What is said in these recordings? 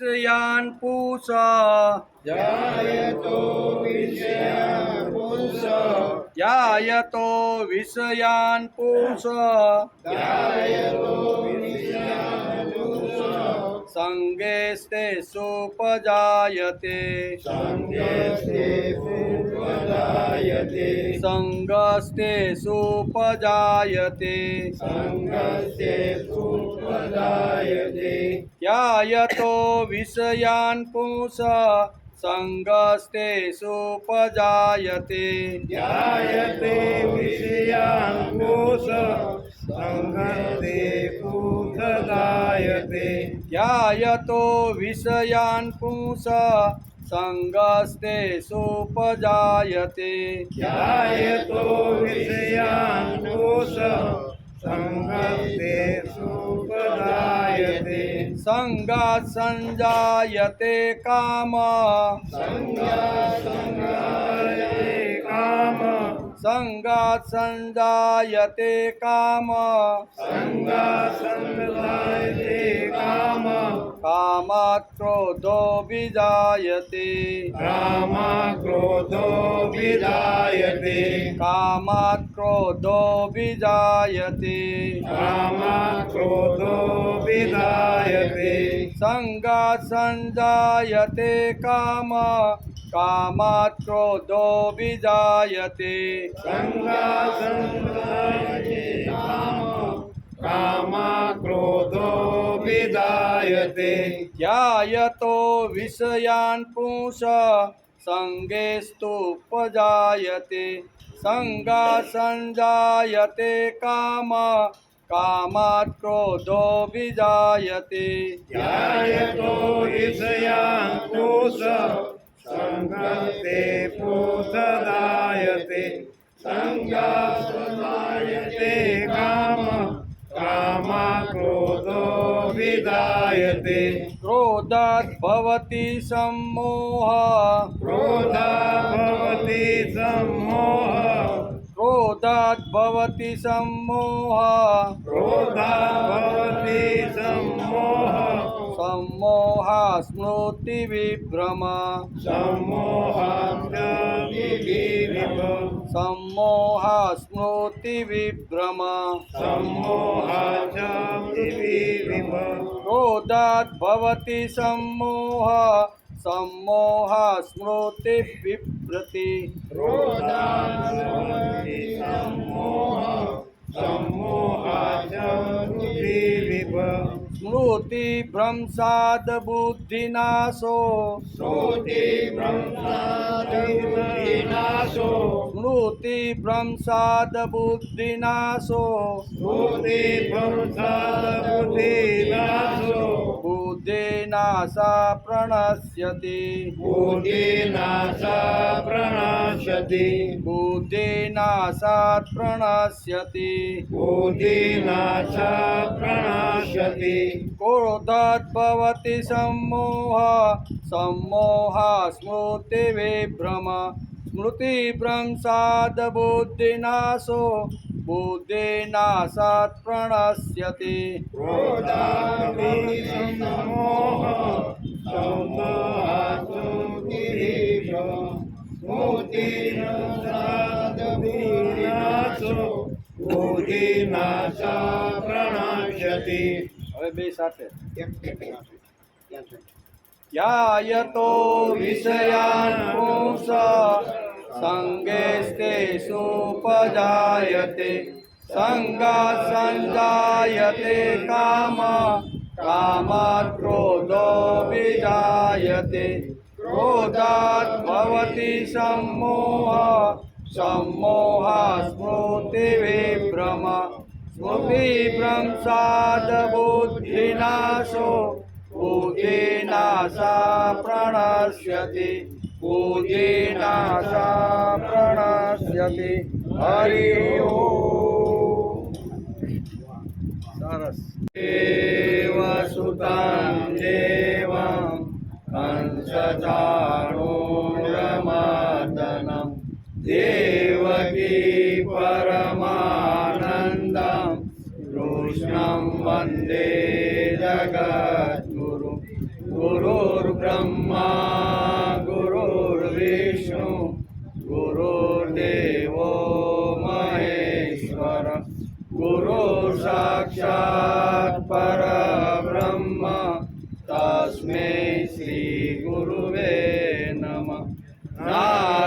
विषयान् पुंसा जायतो विषयान् पुंसा ध्यायतो विषयान् पुंसा ध्यायतो विषयान् पुंसा संगेस्ते सुपजायते संगस्ते सुपजायते संगस्ते सुपजायते संगस्ते सुपजायते ध्यायतो विषयान् पुंसा संगस्ते सुपजायते ध्यायते विषयान् पुंसा संगस्ते सुपजायते ध्यायतो विषयान् पुंसा संगस्ते सुपजायते ध्यायतो विषयान् पुंसा संगस्ते सुपजायते संगात् संजायते काम संगायते काम संगात् संजायते काम संगायते काम कामात् क्रोधो विजायते कामा क्रोधो विजायते कामात् क्रोधो विजायते कामा क्रोधो विजायते संगात् संजायते काम कामात् क्रोधो विजायते संगायते काम कामा क्रोधो विजायते ध्यायतो विषयान् पुंसा संगेस्तुपजायते संगात् संजायते काम कामात् क्रोधो विजायते ध्यायतो विषयान् पुंसा संगस्ते पुंसदायते संगायते काम कामा क्रोधो विजायते क्रोधात् भवति सम्मोह क्रोधा भवति सम्मोह क्रोधात् भवति सम्मोह क्रोधा भवति सम्मोह सम्मोहा स्मृतिविभ्रम सम्मोहात् सम्मोहा स्मृतिविभ्रम सम्मोहात् क्रोधात् भवति सम्मोह सम्मोहा स्मृतिविभ्रति स्मृतिभ्रंशाद् बुद्धिनाशो स्मृतिभ्रंशाद् बुद्धिनाशो बुद्धिनाशा प्रणश्यति बुद्धिनाशा प्रणश्यति बुद्धिनाशात् प्रणश्यति बुद्धिनाशा प्रणश्यति क्रोधात् भवति सम्मोह सम्मोहा स्मृतिविभ्रम स्मृतिभ्रंशाद् बुद्धिनाशो बुद्धिनाशात् प्रणश्यति बुद्धिनाशा प्रणश्यति હવે બે સાથે ध्यायतो विषयान् पुंसा संगेस्ते सुपजायते संगात् संजायते काम कामात् क्रोधो विजायते क्रोधात् भवति सम्मोह सम्मोहा स्मृतिविभ्रम स्मृतिभ्रंशाद् बुद्धिनाशो बुद्धिनाशा प्रणश्यति बुद्धिनाशा प्रणश्यति हरि ओम સરસ દેવસુતાં દેવં કંસચાણૂરમર્દનં દેવકી પરમાનંદં કૃષ્ણં વંદે જગદ્ગુરુ ગુરુ ब्रह्मा गुरुर्विष्णु गुरुर्देवो महेश्वर गुरु साक्षात् परब्रह्म तस्मै श्री गुरुवे नमः। नारायणं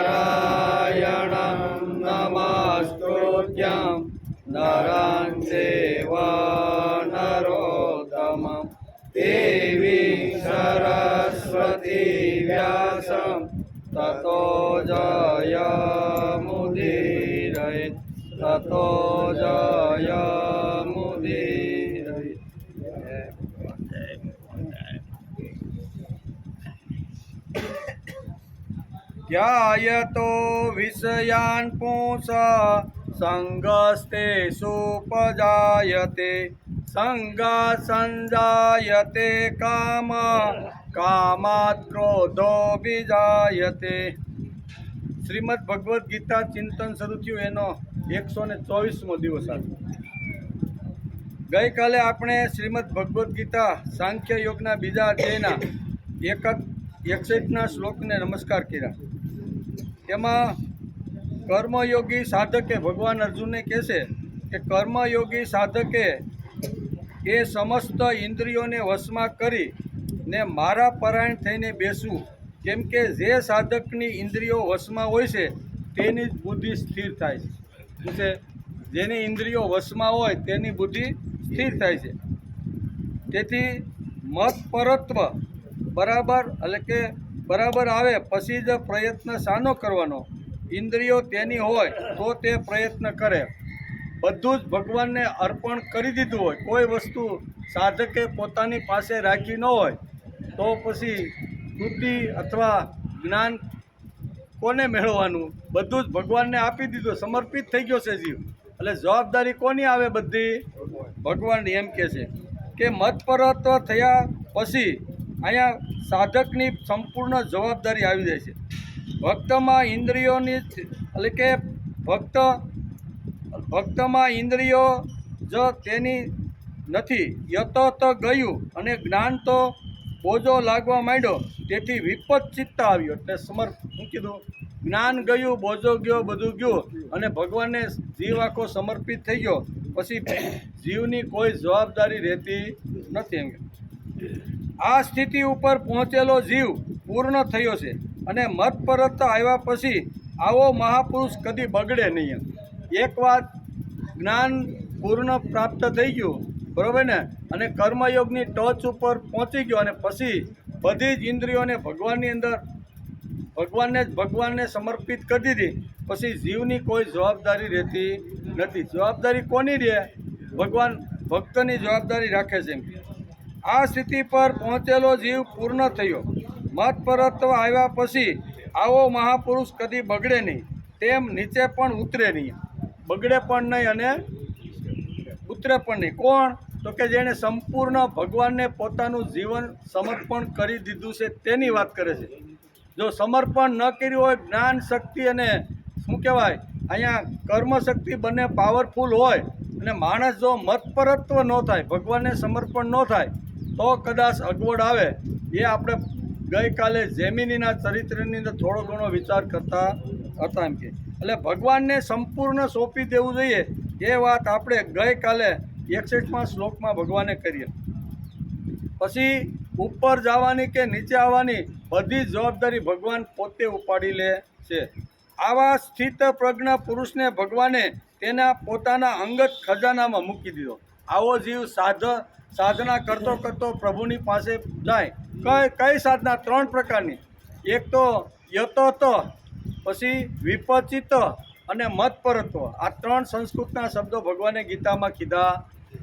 नमस्कृत्यं नरं चैव नरोत्तमं देवीं सरस्वती व्यासं ततो जयमुदीरयेत् ततो जयमुदीरयेत्। ध्यायतो विषयान् पुंसः संगस्ते सुपजायते संगात् संजायते काम कामात् क्रोधो विजायते। શ્રીમદ ભગવદ્ ગીતા ચિંતન શરૂ થયું એનો 124મો દિવસ આજે। ગઈકાલે આપણે શ્રીમદ ભગવદ્ ગીતા સાંખ્ય યોગના બીજા અધ્યાયના 61ના શ્લોકને નમસ્કાર કર્યા। તેમાં કર્મયોગી સાધકે ભગવાન અર્જુનને કહેશે કે કર્મયોગી સાધકે એ સમસ્ત ઇન્દ્રિયોને વશમાં કરી ને મારા પરાયણ થઈને બેસવું, કેમ કે જે સાધકની ઇન્દ્રિયો વશમાં હોય છે તેની જ બુદ્ધિ સ્થિર થાય છે। જેની ઇન્દ્રિયો વશમાં હોય તેની બુદ્ધિ સ્થિર થાય છે। તેથી મત પરત્વ બરાબર એટલે કે બરાબર આવે પછી જ પ્રયત્ન શાનો કરવાનો, ઇન્દ્રિયો તેની હોય તો તે પ્રયત્ન કરે। બધું જ ભગવાનને અર્પણ કરી દીધું હોય, કોઈ વસ્તુ સાધકે પોતાની પાસે રાખી ન હોય તો પછી બુદ્ધિ અથવા જ્ઞાન કોને મેળવવાનું? બધું જ ભગવાનને આપી દીધું, સમર્પિત થઈ ગયો છે જીવ, એટલે જવાબદારી કોની આવે? બધી ભગવાનની। એમ કહે છે કે મતપરત્વ થયા પછી અહીંયા સાધકની સંપૂર્ણ જવાબદારી આવી જાય છે। ભક્તમાં ઇન્દ્રિયોની એટલે કે ભક્તમાં ઇન્દ્રિયો જ તેની નથી, યત ગયું અને જ્ઞાન તો બોજો લાગવા માંડ્યો, તેથી વિપત ચિત્ત આવ્યો એટલે શું કીધું? જ્ઞાન ગયું, બોજો ગયો, બધું ગયું અને ભગવાનને જીવ આખો સમર્પિત થઈ ગયો, પછી જીવની કોઈ જવાબદારી રહેતી નથી। એમ આ સ્થિતિ ઉપર પહોંચેલો જીવ પૂર્ણ થયો છે અને મત પરત આવ્યા પછી આવો મહાપુરુષ કદી બગડે નહીં। એક વાત જ્ઞાન પૂર્ણ પ્રાપ્ત થઈ ગયું, બરાબર ને, અને કર્મયોગની ટચ ઉપર પહોંચી ગયો અને પછી બધી જ ઇન્દ્રિયોને ભગવાનની અંદર ભગવાનને સમર્પિત કરી દીધી, પછી જીવની કોઈ જવાબદારી રહેતી નથી। જવાબદારી કોની રહે? ભગવાન ભક્તની જવાબદારી રાખે છે। આ સ્થિતિ પર પહોંચેલો જીવ પૂર્ણ થયો, મત પરત્વ આવ્યા પછી આવો મહાપુરુષ કદી બગડે નહીં, તેમ નીચે પણ ઉતરે નહીં, બગડે પણ નહીં અને ઉતરે પણ નહીં। કોણ? તો કે જેણે સંપૂર્ણ ભગવાનને પોતાનું જીવન સમર્પણ કરી દીધું છે તેની વાત કરે છે। જો સમર્પણ ન કર્યું હોય, જ્ઞાન શક્તિ અને શું કહેવાય અહીંયા કર્મ શક્તિ બંને પાવરફુલ હોય અને માણસ જો મતપરત્વ ન થાય, ભગવાનને સમર્પણ ન થાય તો કદાચ અગવડ આવે। એ આપણે ગઈકાલે જેમિનીના ચરિત્રની અંદર થોડો ઘણો વિચાર કરતા હતા। એમ કે એટલે ભગવાનને સંપૂર્ણ સોંપી દેવું જોઈએ, એ વાત આપણે ગઈકાલે 61મા શ્લોકમાં ભગવાને કરીએ। પછી ઉપર જવાની કે નીચે આવવાની બધી જવાબદારી ભગવાન પોતે ઉપાડી લે છે। આવા સ્થિત પ્રજ્ઞ પુરુષને ભગવાને તેના પોતાના અંગત ખજાનામાં મૂકી દીધો। આવો જીવ સાધના કરતો કરતો પ્રભુની પાસે જાય। કઈ સાધના? 3 પ્રકારની। એક તો યતોત, પછી વિપચિત અને મતપરત્વ। આ 3 સંસ્કૃતના શબ્દો ભગવાને ગીતામાં કીધા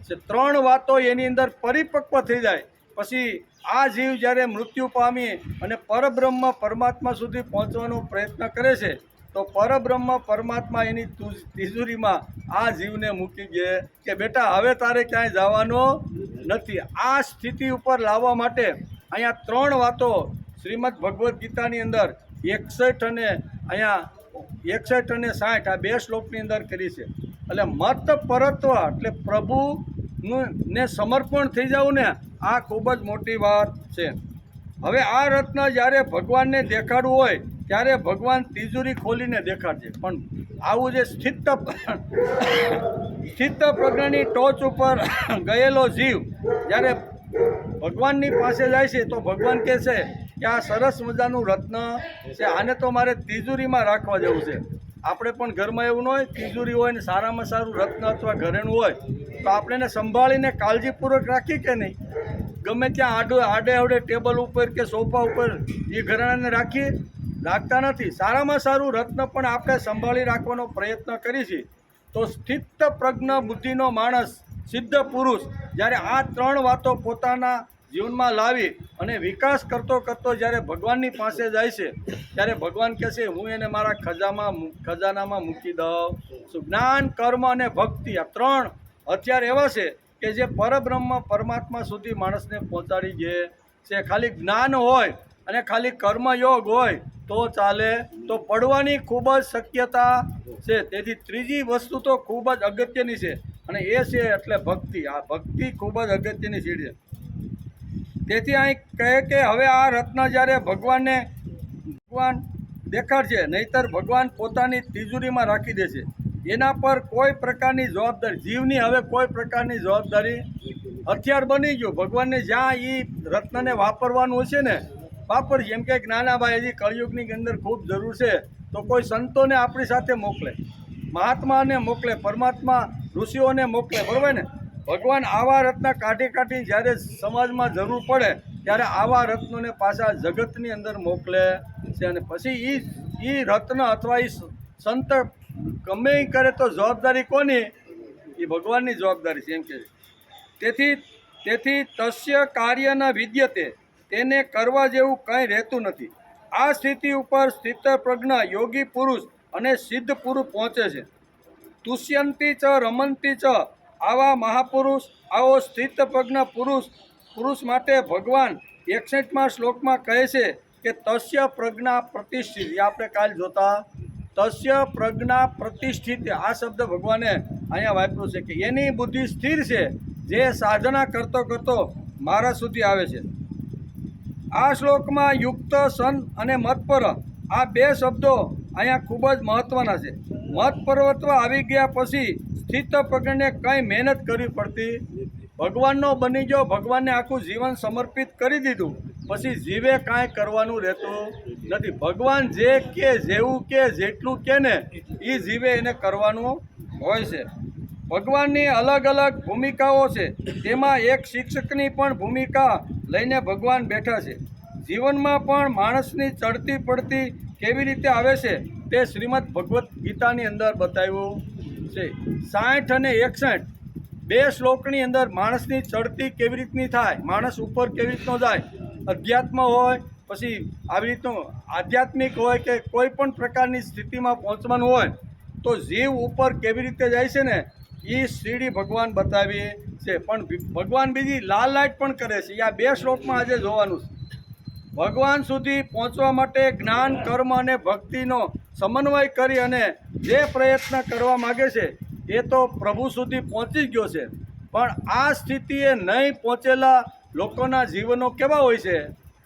છે। 3 વાતો એની અંદર પરિપક્વ થઈ જાય પછી આ જીવ જ્યારે મૃત્યુ પામી અને પરબ્રહ્મ પરમાત્મા સુધી પહોંચવાનો પ્રયત્ન કરે છે તો પરબ્રહ્મ પરમાત્મા એની તિજોરીમાં આ જીવને મૂકી દે કે બેટા હવે તારે ક્યાંય જવાનો નથી। આ સ્થિતિ ઉપર લાવવા માટે અહીંયા 3 વાતો શ્રીમદ ભગવદ્ ગીતાની અંદર 61 અને અહીંયા 61 અને 60 આ 2 શ્લોકની અંદર કરી છે। એટલે મત પરત્વ એટલે પ્રભુને સમર્પણ થઈ જવું ને, આ ખૂબ જ મોટી વાત છે। હવે આ રત્ન જ્યારે ભગવાનને દેખાડવું હોય ત્યારે ભગવાન તિજોરી ખોલીને દેખાડશે. પણ આવું જે સ્થિત પ્રજ્ઞાની ટોચ ઉપર ગયેલો જીવ જ્યારે ભગવાનની પાસે જાય છે તો ભગવાન કહે છે કે આ સરસ મજાનું રત્ન છે, આને તો મારે તિજોરીમાં રાખવા જેવું છે. આપણે પણ ઘરમાં એવું ન હોય, તિજોરી હોય ને સારામાં સારું રત્ન અથવા ઘરેણું હોય તો આપણે એને સંભાળીને કાળજીપૂર્વક રાખી કે નહીં? ગમે ત્યાં આડે ટેબલ ઉપર કે સોફા ઉપર એ ઘરેણાને રાખતા નથી. સારામાં સારું રત્ન પણ આપણે સંભાળી રાખવાનો પ્રયત્ન કરીએ છીએ. તો સ્થિત પ્રજ્ઞ બુદ્ધિનો માણસ, સિદ્ધ પુરુષ જ્યારે આ ત્રણ વાતો પોતાના જીવનમાં લાવી અને વિકાસ કરતો જ્યારે ભગવાનની પાસે જાય છે ત્યારે ભગવાન કહે છે હું એને મારા ખજાનામાં મૂકી દઉં છું. જ્ઞાન, કર્મ અને ભક્તિ આ ત્રણ હથિયાર એવા છે કે જે પરબ્રહ્મ પરમાત્મા સુધી માણસને પહોંચાડી દે છે. ખાલી જ્ઞાન હોય અને ખાલી કર્મયોગ હોય તો ચાલે, તો પડવાની ખૂબ જ શક્યતા છે. તેથી ત્રીજી વસ્તુ તો ખૂબ જ અગત્યની છે અને એ છે એટલે ભક્તિ. આ ભક્તિ ખૂબ જ અગત્યની ચીજ છે. તેથી અહીં કહે કે હવે આ રત્ન જ્યારે ભગવાન દેખાડશે, નહીતર ભગવાન પોતાની તિજોરીમાં રાખી દેશે. એના પર કોઈ પ્રકારની જવાબદારી જીવની હવે કોઈ પ્રકારની જવાબદારી હથિયાર બની ગયું. ભગવાનને જ્યાં એ રત્નને વાપરવાનું હશે ને વાપરશે. એમ કે નાનાભાઈ હજી કળિયુગની અંદર ખૂબ જરૂર છે તો કોઈ સંતોને આપણી સાથે મોકલે, મહાત્માને મોકલે, પરમાત્મા ઋષિઓને મોકલે, બરાબર ને? ભગવાન આવા રત્ન કાઢી જ્યારે સમાજમાં જરૂર પડે ત્યારે આવા રત્નોને પાછા જગતની અંદર મોકલે છે. અને પછી એ રત્ન અથવા એ સંત ગમે એ કરે તો જવાબદારી કોની? એ ભગવાનની જવાબદારી છે એમ કે. તેથી તસ્ય કાર્યના વિદ્યતે, તેને કરવા જેવું કંઈ રહેતું નથી. આ સ્થિતિ ઉપર સ્થિત પ્રજ્ઞ યોગી પુરુષ અને સિદ્ધ પુરુષ પહોંચે છે. તુષ્યંતી ચ રમંતી ચ, આવા મહાપુરુષ, આવો સ્થિત પ્રજ્ઞ પુરુષ માટે ભગવાન 61મા શ્લોકમાં કહે છે કે તસ્ય પ્રજ્ઞા પ્રતિષ્ઠિત. એ આપણે કાલ જોતા, તસ્ય પ્રજ્ઞા પ્રતિષ્ઠિત આ શબ્દ ભગવાને અહીંયા વાપર્યો છે કે એની બુદ્ધિ સ્થિર છે જે સાધના કરતો મારા સુધી આવે છે. આ શ્લોકમાં યુક્ત, સન અને મતપર આ બે શબ્દો અહીંયા ખૂબ જ મહત્ત્વના છે. મતપરત્વ આવી ગયા પછી સ્થિત પ્રજ્ઞને કંઈ મહેનત કરવી પડતી. ભગવાનનો બની ગયો, ભગવાનને આખું જીવન સમર્પિત કરી દીધું, પછી જીવે કાંઈ કરવાનું રહેતું નથી. ભગવાન જે કે, જેવું કે, જેટલું કે ને એ જીવે એને કરવાનું હોય છે. ભગવાનની અલગ અલગ ભૂમિકાઓ છે, તેમાં એક શિક્ષકની પણ ભૂમિકા લઈને ભગવાન બેઠા છે. જીવનમાં પણ માણસની ચડતી પડતી કેવી રીતે આવે છે તે શ્રીમદ ભગવદ્ ગીતાની અંદર બતાવ્યું છે. 60 અને 61 બે શ્લોકની અંદર માણસની ચડતી કેવી રીતની થાય, માણસ ઉપર કેવી રીતનો જાય, અધ્યાત્મ હોય, પછી આવી રીતનું આધ્યાત્મિક હોય કે કોઈ પણ પ્રકારની સ્થિતિમાં પહોંચવાનું હોય તો જીવ ઉપર કેવી રીતે જાય છે ને એ સીડી ભગવાન બતાવી છે. પણ ભગવાન બીજી લાઈટ પણ કરે છે. આ બે શ્લોકમાં આજે જોવાનું છે. ભગવાન સુધી પહોંચવા માટે જ્ઞાન, કર્મ અને ભક્તિનો સમન્વય કરી અને જે પ્રયત્ન કરવા માગે છે એ તો પ્રભુ સુધી પહોંચી ગયો છે. પણ આ સ્થિતિએ નહીં પહોંચેલા લોકોના જીવનો કેવા હોય છે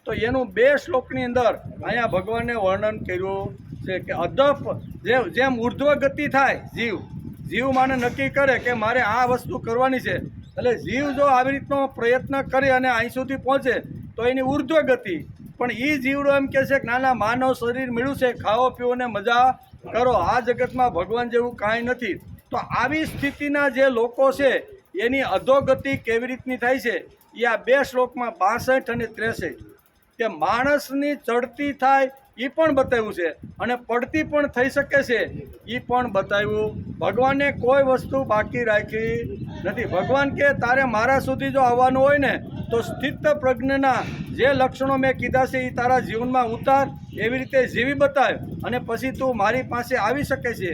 તો એનું બે શ્લોકની અંદર અહીંયા ભગવાને વર્ણન કર્યું છે કે અધપ જેમ ઉર્ધ્વ ગતિ થાય, જીવ માને નક્કી કરે કે મારે આ વસ્તુ કરવાની છે, એટલે જીવ જો આવી રીતનો પ્રયત્ન કરી અને અહીં સુધી પહોંચે તો એની ઉર્ધ્વ ગતિ. પણ એ જીવડો એમ કહે છે કે નાના માનવ શરીર મળ્યું છે, ખાઓ પીઓ ને મજા કરો, આ જગતમાં ભગવાન જેવું કાંઈ નથી. તો આવી સ્થિતિના જે લોકો છે એની અધોગતિ કેવી રીતની થાય છે એ આ બે શ્લોકમાં 62 અને 63 કે માણસની ચડતી થાય એ પણ બતાવ્યું છે અને પડતી પણ થઈ શકે છે એ પણ બતાવ્યું. ભગવાને કોઈ વસ્તુ બાકી રાખી નથી. ભગવાન કે તારે મારા સુધી જો આવવાનું હોય ને તો સ્થિત પ્રજ્ઞના જે લક્ષણો મેં કીધા છે એ તારા જીવનમાં ઉતાર, એવી રીતે જીવી બતાવ અને પછી તું મારી પાસે આવી શકે છે.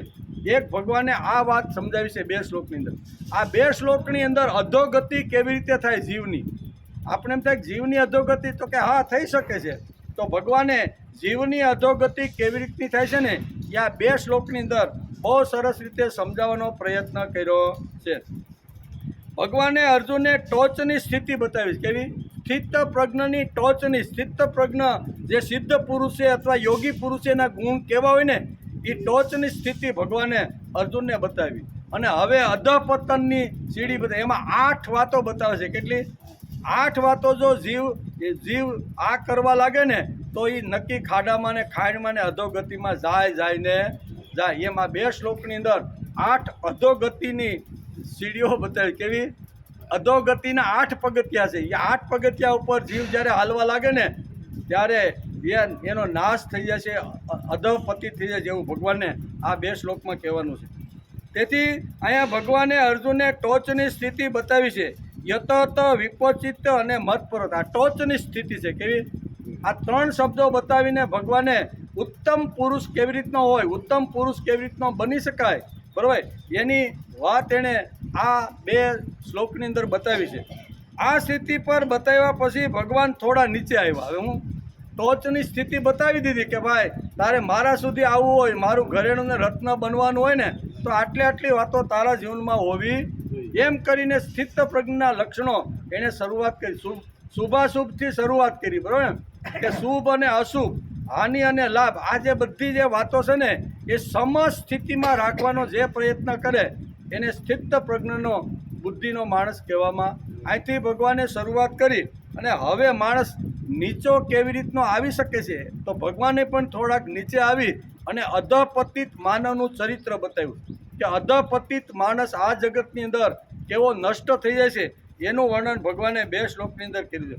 એક ભગવાને આ વાત સમજાવી છે બે શ્લોકની અંદર. આ બે શ્લોકની અંદર અધોગતિ કેવી રીતે થાય જીવની, આપણે એમ થાય જીવની અધોગતિ તો કે હા થઈ શકે છે. તો ભગવાને જીવની અધોગતિ કેવી રીતની થાય છે ને એ આ બે શ્લોકની અંદર બહુ સરસ રીતે સમજાવવાનો પ્રયત્ન કર્યો છે. ભગવાને અર્જુનને ટોચની સ્થિતિ બતાવી. કેવી સ્થિત પ્રજ્ઞની ટોચની સ્થિત પ્રજ્ઞ જે સિદ્ધ પુરુષ છે અથવા યોગી પુરુષેના ગુણ કેવા હોય ને એ ટોચની સ્થિતિ ભગવાને અર્જુનને બતાવી. અને હવે અધઃપતનની સીડી બતાવી. એમાં 8 વાતો બતાવે છે. કેટલી? 8 વાતો. જો જીવ આ કરવા લાગે ને તો એ નક્કી ખાડામાં ને ખાઈડમાં ને અધોગતિમાં જાય. એમાં 2 શ્લોકની અંદર 8 અધોગતિની સીડીઓ બતાવી. કેવી? અધોગતિના 8 પગથિયા છે. એ 8 પગથિયા ઉપર જીવ જ્યારે હાલવા લાગે ને ત્યારે એનો નાશ થઈ જશે, અધોપતિ થઈ જશે, જેવું ભગવાનને આ 2 શ્લોકમાં કહેવાનું છે. તેથી અહીંયા ભગવાને અર્જુનને ટોચની સ્થિતિ બતાવી છે. યતત, વિપોચિત અને મતપરત. આ ટોચની સ્થિતિ છે. કેવી? આ 3 શબ્દો બતાવીને ભગવાને ઉત્તમ પુરુષ કેવી રીતનો હોય, ઉત્તમ પુરુષ કેવી રીતનો બની શકાય, બરાબર, એની વાત એણે આ 2 શ્લોકની અંદર બતાવી છે. આ સ્થિતિ પર બતાવ્યા પછી ભગવાન થોડા નીચે આવ્યા. હવે હું ટોચની સ્થિતિ બતાવી દીધી કે ભાઈ તારે મારા સુધી આવવું હોય, મારું ઘરેણું ને રત્ન બનવાનું હોય ને તો આટલી વાતો તારા જીવનમાં હોવી, એમ કરીને સ્થિત પ્રજ્ઞના લક્ષણો એણે શરૂઆત કરી. શુભાશુભથી શરૂઆત કરી, બરાબર, કે શુભ અને અશુભ, હાનિ અને લાભ, આ જે બધી જે વાતો છે ને એ સમસ્થિતિમાં રાખવાનો જે પ્રયત્ન કરે એને સ્થિત પ્રજ્ઞનો બુદ્ધિનો માણસ કહેવામાં. અહીંથી ભગવાને શરૂઆત કરી અને હવે માણસ નીચો કેવી રીતનો આવી શકે છે તો ભગવાને પણ થોડાક નીચે આવી અને અધપતિત માનવનું ચરિત્ર બતાવ્યું કે અધપતિત માણસ આ જગતની અંદર કેવો નષ્ટ થઈ જાય છે એનું વર્ણન ભગવાને 2 શ્લોકની અંદર કર્યું છે.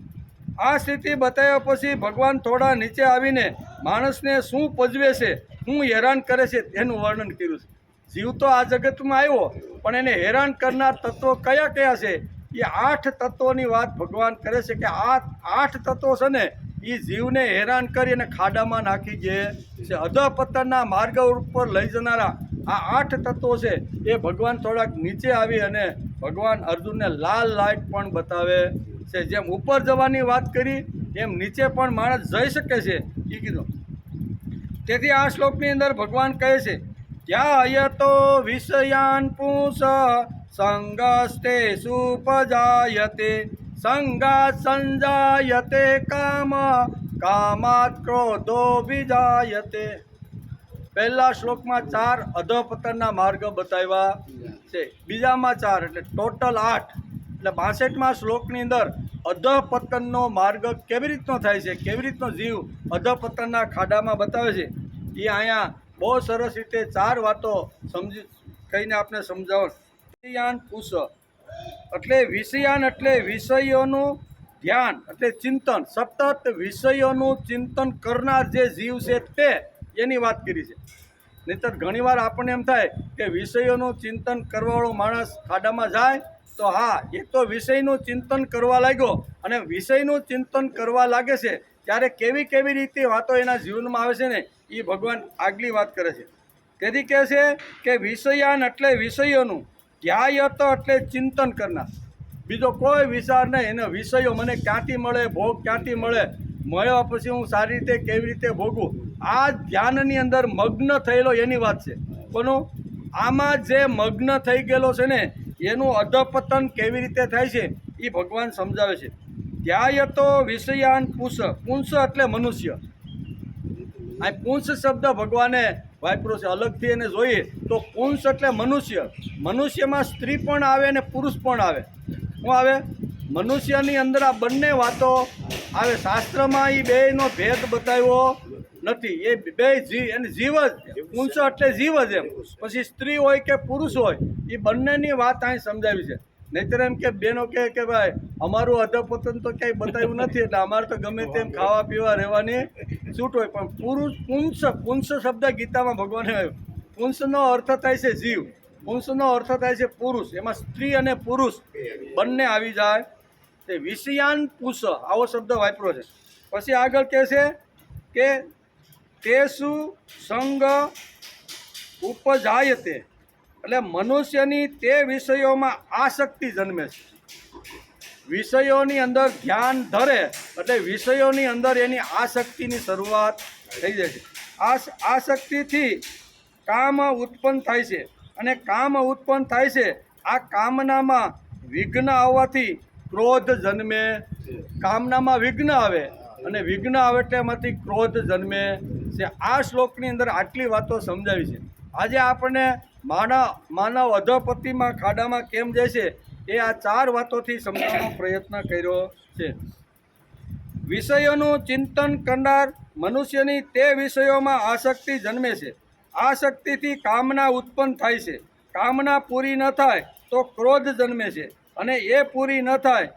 આ સ્થિતિ બતાવ્યા પછી ભગવાન થોડા નીચે આવીને માણસને શું પજવે છે, શું હેરાન કરે છે તેનું વર્ણન કર્યું છે. જીવ તો આ જગતમાં આવ્યો પણ એને હેરાન કરનાર તત્વો કયા કયા છે એ 8 તત્વોની વાત ભગવાન કરે છે કે આ 8 તત્વો છે ને એ જીવને હેરાન કરી અને ખાડામાં નાખી જે છે, અધપતનના માર્ગ ઉપર લઈ જનારા આ 8 તત્વો છે એ ભગવાન થોડાક નીચે આવી અને ભગવાન અર્જુનને લાલ લાઇટ પણ બતાવે છે. જેમ ઉપર જવાની વાત કરી એમ નીચે પણ માણસ જઈ શકે છે એ કીધું. તેથી આ શ્લોકની અંદર ભગવાન કહે છે ધ્યાયતો વિષયાન પુંસ સંગસ્તે સુપજાયતે સંગાત સંજાયતે કામ કામાત ક્રોધો વિજાયતે. પહેલા શ્લોકમાં 4 અધોપતનના માર્ગ બતાવ્યા છે, બીજામાં 4 એટલે ટોટલ 8 એટલે 62મા શ્લોકની અંદર અધપતનનો માર્ગ કેવી રીતનો થાય છે, કેવી રીતનો જીવ અધપતનના ખાડામાં બતાવે છે એ અહીંયા બહુ સરસ રીતે 4 વાતો કહીને આપણે સમજાવો. વિષયાન પુષ એટલે વિષયાન એટલે વિષયોનું ધ્યાન એટલે ચિંતન, સતત વિષયોનું ચિંતન કરનાર જે જીવ છે તે એની વાત કરી છે. નહીંતર ઘણીવાર આપણને એમ થાય કે વિષયોનું ચિંતન કરવાવાળો માણસ ખાડામાં જાય તો હા એ તો વિષયનું ચિંતન કરવા લાગ્યો અને વિષયનું ચિંતન કરવા લાગે છે ત્યારે કેવી રીતે વાતો એના જીવનમાં આવે છે ને એ ભગવાન આગલી વાત કરે છે. તેથી કહે છે કે વિષયાન એટલે વિષયોનું, ધ્યાયત એટલે ચિંતન કરનાર, બીજો કોઈ વિચાર નહીં. એને વિષયો મને ક્યાંથી મળે, ભોગ ક્યાંથી મળે, મળ્યા પછી હું સારી રીતે કેવી રીતે ભોગવું, આ ધ્યાનની અંદર મગ્ન થયેલો એની વાત છે. કોનું? આમાં જે મગ્ન થઈ ગયેલો છે ને એનું અધપતન કેવી રીતે થાય છે એ ભગવાન સમજાવે છે. ધ્યાયતો વિષયાન પુંસ, પુંસ એટલે મનુષ્ય. આ પુંસ શબ્દ ભગવાને વાપર્યો છે. અલગથી એને જોઈએ તો પુંસ એટલે મનુષ્ય. મનુષ્યમાં સ્ત્રી પણ આવે અને પુરુષ પણ આવે. શું આવે? મનુષ્યની અંદર આ બંને વાતો આવે. શાસ્ત્રમાં એ બેયનો ભેદ બતાવ્યો નથી. એ બે જીવ જ, પુંસ એટલે જીવ જ. એમ પછી સ્ત્રી હોય કે પુરુષ હોય એ બંનેની વાત અહીં સમજાવી છે. નહીંતર એમ કે બેનો કે ભાઈ અમારું અધપતન તો ક્યાંય બતાવ્યું નથી એટલે અમારે તો ગમે તેમ ખાવા પીવા રહેવાની છૂટ હોય. પણ પુંસ શબ્દ ગીતામાં ભગવાને આવ્યો. પુંસનો અર્થ થાય છે જીવ, પુંસનો અર્થ થાય છે પુરુષ. એમાં સ્ત્રી અને પુરુષ બંને આવી જાય. તે વિષયાન પુંસ આવો શબ્દ વાપર્યો છે. પછી આગળ કહે છે કે તેસુ સંગ ઉપજાયતે એટલે મનુષ્યની તે વિષયોમાં આસક્તિ જન્મે છે. વિષયોની અંદર ધ્યાન ધરે એટલે વિષયોની અંદર એની આસક્તિની શરૂઆત થઈ જાય છે. આસક્તિથી કામ ઉત્પન્ન થાય છે અને કામ ઉત્પન્ન થાય છે. આ કામનામાં વિઘ્ન આવવાથી ક્રોધ જન્મે, કામનામાં વિઘ્ન આવે અને વિઘ્ન આવે એટલે એમાંથી ક્રોધ જન્મે છે. આ શ્લોકની અંદર આટલી વાતો સમજાવી છે. આજે આપણને માનવ અધોપતિમાં ખાડામાં કેમ જાય છે એ આ 4 વાતોથી સમજાવવાનો પ્રયત્ન કર્યો છે. વિષયોનું ચિંતન કરનાર મનુષ્યની તે વિષયોમાં આસક્તિ જન્મે છે. આસક્તિથી કામના ઉત્પન્ન થાય છે. કામના પૂરી ન થાય તો ક્રોધ જન્મે છે અને એ પૂરી ન થાય,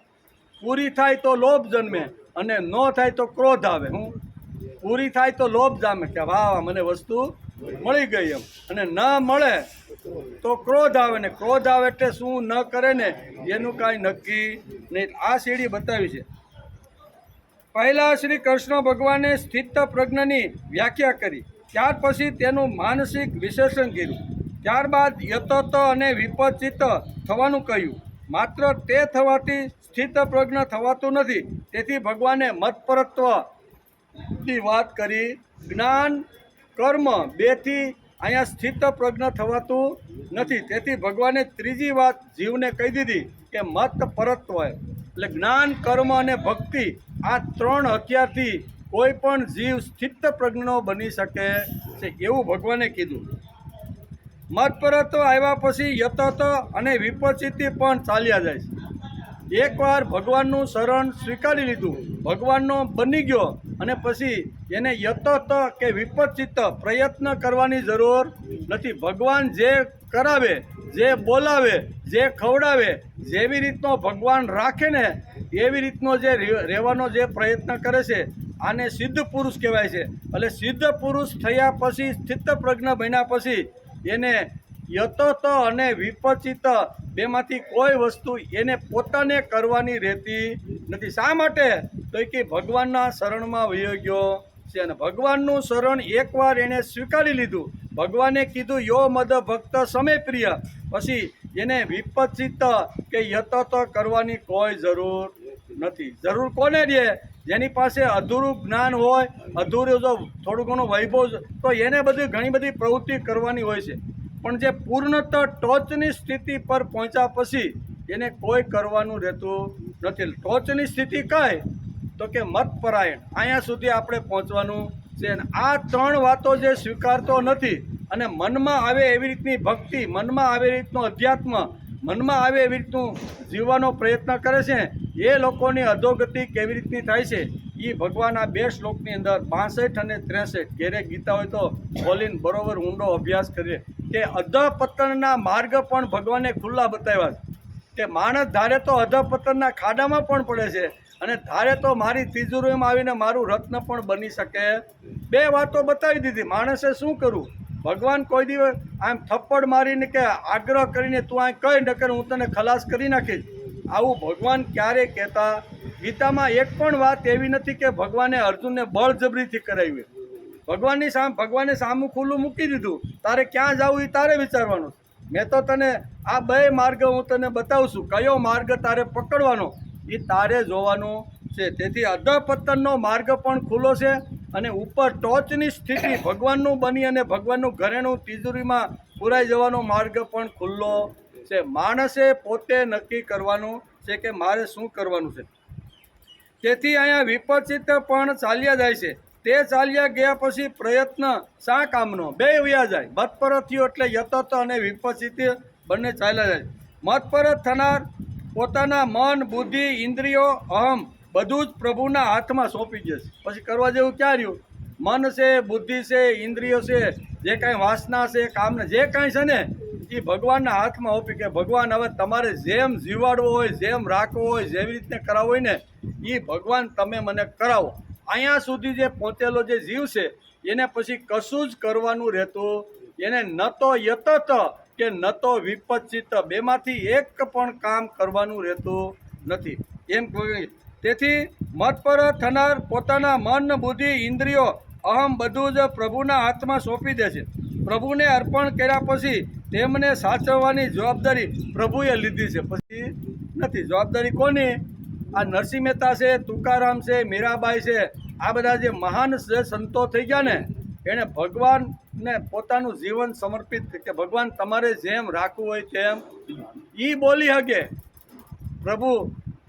પૂરી થાય તો લોભ જન્મે અને ન થાય તો ક્રોધ આવે. પૂરી થાય તો લોભ જામે કે વાહ મને વસ્તુ મળી ગઈ એમ, અને ન મળે તો ક્રોધ આવે ને ક્રોધ આવે એટલે શું ન કરે ને એનું કાંઈ નક્કી નહીં. આ સીડી બતાવી છે. પહેલાં શ્રી કૃષ્ણ ભગવાને સ્થિત પ્રજ્ઞની વ્યાખ્યા કરી, ત્યાર પછી તેનું માનસિક વિશ્લેષણ કર્યું, ત્યારબાદ યતત અને વિપચિત થવાનું કહ્યું. માત્ર તે થવાથી સ્થિત પ્રજ્ઞ થવાતું નથી, તેથી ભગવાને મતપરત્વની વાત કરી. જ્ઞાન કર્મ બેથી અહીંયા સ્થિત પ્રજ્ઞ થવાતું નથી, તેથી ભગવાને ત્રીજી વાત જીવને કહી દીધી કે મત પરત્વ. એટલે જ્ઞાન, કર્મ અને ભક્તિ આ 3 હથિયારથી કોઈ પણ જીવ સ્થિત પ્રજ્ઞનો બની શકે છે એવું ભગવાને કીધું. મત પરત્વ આવ્યા પછી યતત અને વિપચિતિ પણ ચાલ્યા જાય છે. એકવાર ભગવાનનું શરણ સ્વીકારી લીધું, ભગવાનનો બની ગયો અને પછી એને યતત કે વિપચિત પ્રયત્ન કરવાની જરૂર નથી. ભગવાન જે કરાવે, જે બોલાવે, જે ખવડાવે, જેવી રીતનો ભગવાન રાખે ને એવી રીતનો જે રહેવાનો જે પ્રયત્ન કરે છે આને સિદ્ધ પુરુષ કહેવાય છે. એટલે સિદ્ધ પુરુષ થયા પછી, સ્થિત પ્રજ્ઞ બન્યા પછી એને યતત અને વિપચિત બેમાંથી કોઈ વસ્તુ એને પોતાને કરવાની રહેતી નથી. શા માટે? તો કે ભગવાનના શરણમાં વયો ગયો છે અને ભગવાનનું શરણ એકવાર એણે સ્વીકારી લીધું, ભગવાને કીધું યો મદ ભક્ત સમે પ્રિય, પછી એને વિપચિત કે યતત કરવાની કોઈ જરૂર નથી. જરૂર કોને રહે? જેની પાસે અધૂરું જ્ઞાન હોય, અધૂરું જો થોડું ઘણું વૈભવ, તો એને બધી ઘણી બધી પ્રવૃત્તિ કરવાની હોય છે. પણ જે પૂર્ણતઃ ટોચની સ્થિતિ પર પહોંચ્યા પછી એને કોઈ કરવાનું રહેતું નથી. ટોચની સ્થિતિ કઈ? તો કે મતપરાયણ. અહીંયા સુધી આપણે પહોંચવાનું છે. આ 3 વાતો જે સ્વીકારતો નથી અને મનમાં આવે એવી રીતની ભક્તિ, મનમાં આવે એવી રીતનું અધ્યાત્મ, મનમાં આવે એવી રીતનું જીવવાનો પ્રયત્ન કરે છે, એ લોકોની અધોગતિ કેવી રીતની થાય છે એ ભગવાન આ 2 શ્લોકની અંદર 62 અને 63 ઘેરે ગીતા હોય તો બોલીને બરોબર ઊંડો અભ્યાસ કરીએ કે અધપતનના માર્ગ પણ ભગવાને ખુલ્લા બતાવ્યા છે. કે માણસ ધારે તો અધપતનના ખાડામાં પણ પડે છે અને ધારે તો મારી તિજોરીમાં આવીને મારું રત્ન પણ બની શકે. 2 વાતો બતાવી દીધી. માણસે શું કરવું? ભગવાન કોઈ દિવસ આમ થપ્પડ મારીને કે આગ્રહ કરીને તું આ કઈ નકર હું તને ખલાસ કરી નાખીશ, આવું ભગવાન ક્યારેય કહેતા. ગીતામાં એક પણ વાત એવી નથી કે ભગવાને અર્જુનને બળજબરીથી કરાવી. ભગવાને સામું ખુલ્લું મૂકી દીધું, તારે ક્યાં જવું એ તારે વિચારવાનું. મેં તો તને આ 2 માર્ગ હું તને બતાવું છું, કયો માર્ગ તારે પકડવાનો એ તારે જોવાનું છે. તેથી અધપતનનો માર્ગ પણ ખુલ્લો છે અને ઉપર ટોચની સ્થિતિ ભગવાનનું બની અને ભગવાનનું ઘરેણું તિજોરીમાં પુરાઈ જવાનો માર્ગ પણ ખુલ્લો છે. માણસે પોતે નક્કી કરવાનું છે કે મારે શું કરવાનું છે. તેથી અહીંયા વિપચિત પણ ચાલ્યા જાય છે. તે ચાલ્યા ગયા પછી પ્રયત્ન શા કામનો? 2 વયા જાય. મતપરત થયો એટલે યતત અને વિપચિત બંને ચાલ્યા જાય. મતપરત થનાર પોતાના મન, બુદ્ધિ, ઇન્દ્રિયો, અહમ બધું જ પ્રભુના હાથમાં સોંપી જશે. પછી કરવા જેવું ક્યાં રહ્યું? મન છે, બુદ્ધિ છે, ઇન્દ્રિયો છે, જે કાંઈ વાસના છે, કામને જે કાંઈ છે ને એ ભગવાનના હાથમાં સોંપી કે ભગવાન હવે તમારે જેમ જીવાડવો હોય, જેમ રાખવો હોય, જેવી રીતે કરાવવો હોય ને એ ભગવાન તમે મને કરાવો. અહીંયા સુધી જે પહોંચેલો જે જીવ છે એને પછી કશું જ કરવાનું રહેતું. એને ન તો યતત કે ન તો વિપચિત, બેમાંથી એક પણ કામ કરવાનું રહેતું નથી એમ. તેથી મતપર થનાર પોતાના મન, બુદ્ધિ, ઇન્દ્રિયો, અહમ બધું જ પ્રભુના હાથમાં સોંપી દે છે. પ્રભુને અર્પણ કર્યા પછી તેમને સાચવવાની જવાબદારી પ્રભુએ લીધી છે. પછી નથી જવાબદારી કોની? આ નરસિંહ મહેતા છે, તુકારામ છે, મીરાબાઈ છે, આ બધા જે મહાન જે સંતો થઈ ગયા ને એણે ભગવાનને પોતાનું જીવન સમર્પિત કે ભગવાન તમારે જેમ રાખવું હોય તેમ એ બોલી શકે. પ્રભુ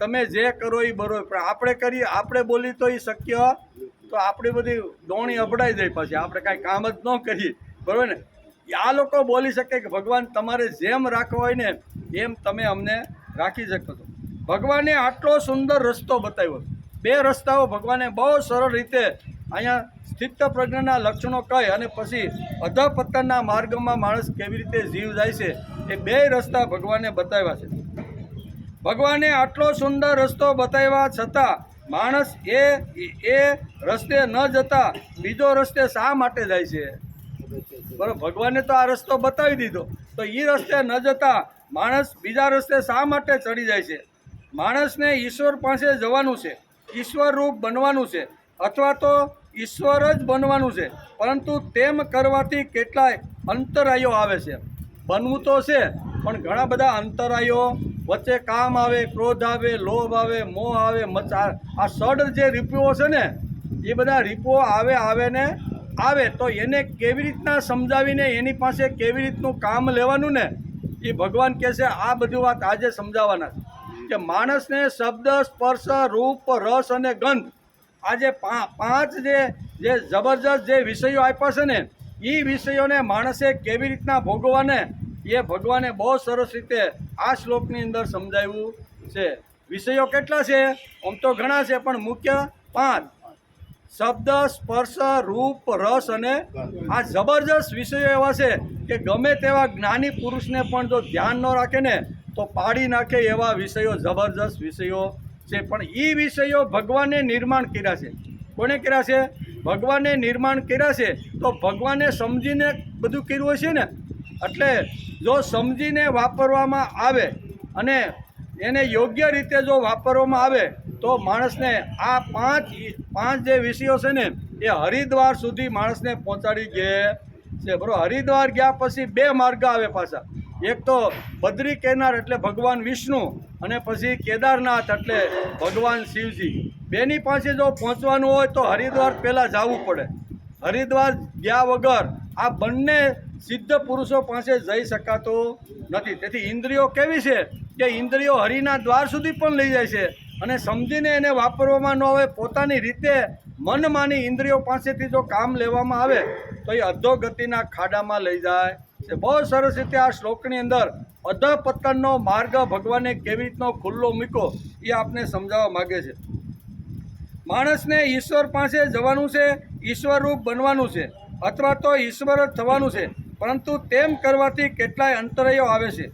તમે જે કરો એ બરોબર, પણ આપણે કરીએ, આપણે બોલી તો એ શક્ય, તો આપણી બધી દોણી અભડાઈ જાય, પછી આપણે કાંઈ કામ જ ન કરીએ, બરાબર ને. આ લોકો બોલી શકે કે ભગવાન તમારે જેમ રાખવો હોય ને એમ તમે અમને રાખી શકો છો. ભગવાને આટલો સુંદર રસ્તો બતાવ્યો. 2 રસ્તાઓ ભગવાને બહુ સરળ રીતે અહીંયા સ્થિત પ્રજ્ઞાના લક્ષણો કહી અને પછી અધપતનના માર્ગમાં માણસ કેવી રીતે જીવ જાય છે એ 2 રસ્તા ભગવાને બતાવ્યા છે. ભગવાને આટલો સુંદર રસ્તો બતાવ્યા છતાં માણસ એ રસ્તે ન જતા બીજો રસ્તે શા માટે જાય છે? બરાબર, ભગવાને તો આ રસ્તો બતાવી દીધો, તો એ રસ્તે ન જતા માણસ બીજા રસ્તે શા માટે ચડી જાય છે? માણસને ઈશ્વર પાસે જવાનું છે, ઈશ્વર રૂપ બનવાનું છે, અથવા તો ઈશ્વર જ બનવાનું છે, પરંતુ તેમ કરવાથી કેટલાય અંતરાયો આવે છે. બનવું તો છે, પણ ઘણા બધા અંતરાયો વચ્ચે કામ આવે, ક્રોધ આવે, લોભ આવે, મોહ આવે, આ ષડ જે રીપુઓ છે ને એ બધા રીપુઓ આવે ને આવે, તો એને કેવી રીતના સમજાવીને એની પાસે કેવી રીતનું કામ લેવાનું ને એ ભગવાન કહે છે. આ બધી વાત આજે સમજાવવાના કે માણસને શબ્દ, સ્પર્શ, રૂપ, રસ અને ગંધ, આ જે 5 જે જબરજસ્ત જે વિષયો આપ્યા છે ને એ વિષયોને માણસે કેવી રીતના ભોગવાને એ ભગવાને બહુ સરસ રીતે આ શ્લોકની અંદર સમજાવ્યું છે. વિષયો કેટલા છે? આમ તો ઘણા છે, પણ મુખ્ય 5: શબ્દ, સ્પર્શ, રૂપ, રસ અને આ જબરજસ્ત વિષયો એવા છે કે ગમે તેવા જ્ઞાની પુરુષને પણ જો ધ્યાન ન રાખે ને તો પાડી નાખે એવા વિષયો, જબરજસ્ત વિષયો છે. પણ એ વિષયો ભગવાને નિર્માણ કર્યા છે. કોને કર્યા છે? ભગવાને નિર્માણ કર્યા છે. તો ભગવાને સમજીને બધું કર્યું હશે ને, એટલે જો સમજીને વાપરવામાં આવે અને એને યોગ્ય રીતે જો વાપરવામાં આવે તો માણસને આ 5 જે વિષયો છે ને એ હરિદ્વાર સુધી માણસને પહોંચાડી ગયા છે. બરાબર, હરિદ્વાર ગયા પછી 2 માર્ગ આવે પાછા. એક તો બદ્રી કેનાર એટલે ભગવાન વિષ્ણુ, અને પછી કેદારનાથ એટલે ભગવાન શિવજી. બેની પાસે જો પહોંચવાનું હોય તો હરિદ્વાર પહેલાં જવું પડે. હરિદ્વાર ગયા વગર આ બંને સિદ્ધ પુરુષો પાસે જઈ શકાતું નથી. તેથી ઇન્દ્રિયો કેવી છે કે ઇન્દ્રિયો હરિના દ્વાર સુધી પણ લઈ જાય છે, અને સમજીને એને વાપરવામાં ન આવે, પોતાની રીતે મન માની ઇન્દ્રિયો પાસેથી જો કામ લેવામાં આવે તો એ અધોગતિના ખાડામાં લઈ જાય છે. બહુ સરસ રીતે આ શ્લોકની અંદર અધપતનનો માર્ગ ભગવાને કેવી રીતનો ખુલ્લો મૂક્યો એ આપને સમજાવવા માગે છે. માણસને ઈશ્વર પાસે જવાનું છે, ઈશ્વર રૂપ બનવાનું છે, અથવા તો ઈશ્વર જ થવાનું છે, પરંતુ તેમ કરવાથી કેટલાય અંતરાયો આવે છે.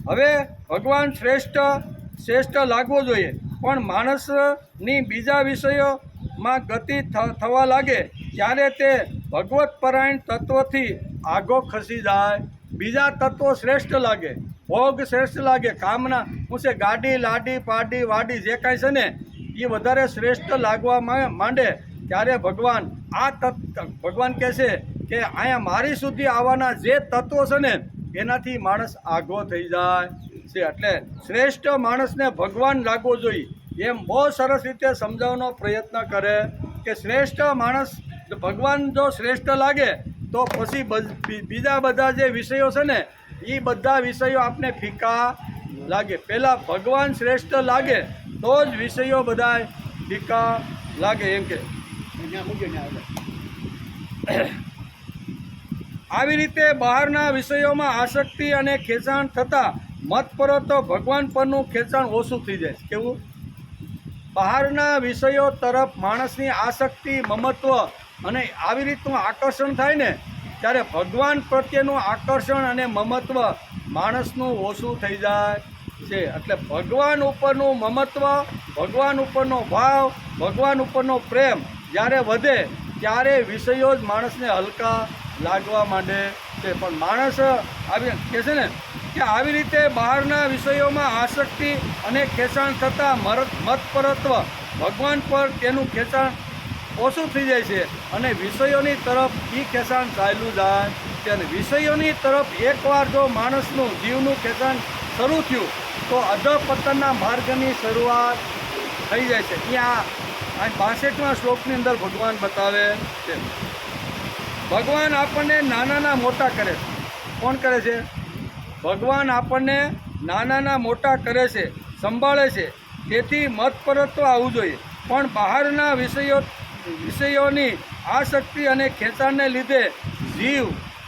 હવે ભગવાન શ્રેષ્ઠ લાગવો જોઈએ, પણ માણસની બીજા વિષયોમાં ગતિ થવા લાગે ત્યારે તે ભગવત પરાયણ તત્વથી આગો ખસી જાય. બીજા તત્વો શ્રેષ્ઠ લાગે, ભોગ શ્રેષ્ઠ લાગે, કામના હું છે ગાડી, લાડી, પાડી, વાડી જે કાંઈ છે ને એ વધારે શ્રેષ્ઠ લાગવા માંડે ત્યારે ભગવાન કહે છે કે અહીંયા મારી સુધી આવવાના જે તત્વો છે ને એનાથી માણસ આગો થઈ જાય છે. એટલે શ્રેષ્ઠ માણસને ભગવાન લાગવો જોઈએ એમ બહુ સરસ રીતે સમજાવવાનો પ્રયત્ન કરે કે શ્રેષ્ઠ માણસ ભગવાન જો શ્રેષ્ઠ લાગે તો પછી બીજા બધા જે વિષયો છે ને એ બધા વિષયો આપને ફીકા લાગે. પહેલાં ભગવાન શ્રેષ્ઠ લાગે તો જ વિષયો બધા ફીકા લાગે. એમ કે આવી રીતે બહારના વિષયોમાં આસક્તિ અને ખેંચાણ થતાં મત પરો તો ભગવાન પરનું ખેંચાણ ઓછું થઈ જાય. કેવું? બહારના વિષયો તરફ માણસની આસક્તિ, મમત્વ અને આવી રીતનું આકર્ષણ થાય ને ત્યારે ભગવાન પ્રત્યેનું આકર્ષણ અને મમત્વ માણસનું ઓછું થઈ જાય છે. એટલે ભગવાન ઉપરનું મમત્વ, ભગવાન ઉપરનો ભાવ, ભગવાન ઉપરનો પ્રેમ જ્યારે વધે ત્યારે વિષયો જ માણસને હલકા લાગવા માંડે છે. પણ માણસ આવી કહે છે ને કે આવી રીતે બહારના વિષયોમાં આસક્તિ અને ખેંચાણ થતાં મતપરત્વ ભગવાન પર તેનું ખેંચાણ ઓછું થઈ જાય છે અને વિષયોની તરફ એ ખેંચાણ ચાલ્યું જાય છે. અને વિષયોની તરફ એકવાર જો માણસનું જીવનું ખેંચાણ શરૂ થયું તો અધપતનના માર્ગની શરૂઆત થઈ જાય છે. અહીંયા 62મા શ્લોકની અંદર ભગવાન બતાવે છે. ભગવાન આપણને નાનાના મોટા કરે છે. કોણ કરે છે? ભગવાન આપણને નાનાના મોટા કરે છે. સંભાળે છે. તેથી મત પરત તો આવવું જોઈએ, પણ બહારના વિષયોની આસક્તિ અને ખેંચાણને લીધે જીવ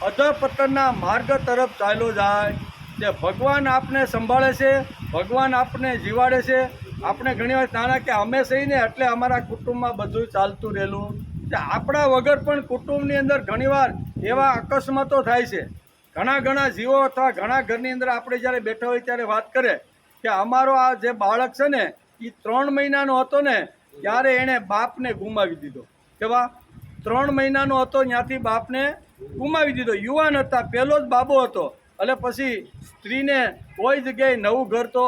અધપતનના માર્ગ તરફ ચાલ્યો જાય છે. ભગવાન આપને સંભાળે છે, ભગવાન આપને જીવાડે છે. આપણે ઘણી વાર નાના કે અમે સહીને એટલે અમારા કુટુંબમાં બધું ચાલતું રહેલું કે આપણા વગર પણ કુટુંબની અંદર ઘણીવાર એવા અકસ્માતો થાય છે. ઘણા જીવો અથવા ઘણા ઘરની અંદર આપણે જ્યારે બેઠા હોય ત્યારે વાત કરે કે અમારો આ જે બાળક છે ને એ 3 મહિનાનો હતો ને ત્યારે એણે બાપને ગુમાવી દીધો. કેવા 3 મહિનાનો હતો ત્યાંથી બાપને ગુમાવી દીધો. યુવાન હતા, પહેલો જ બાબો હતો. એટલે પછી સ્ત્રીને કોઈ જગ્યાએ નવું ઘર તો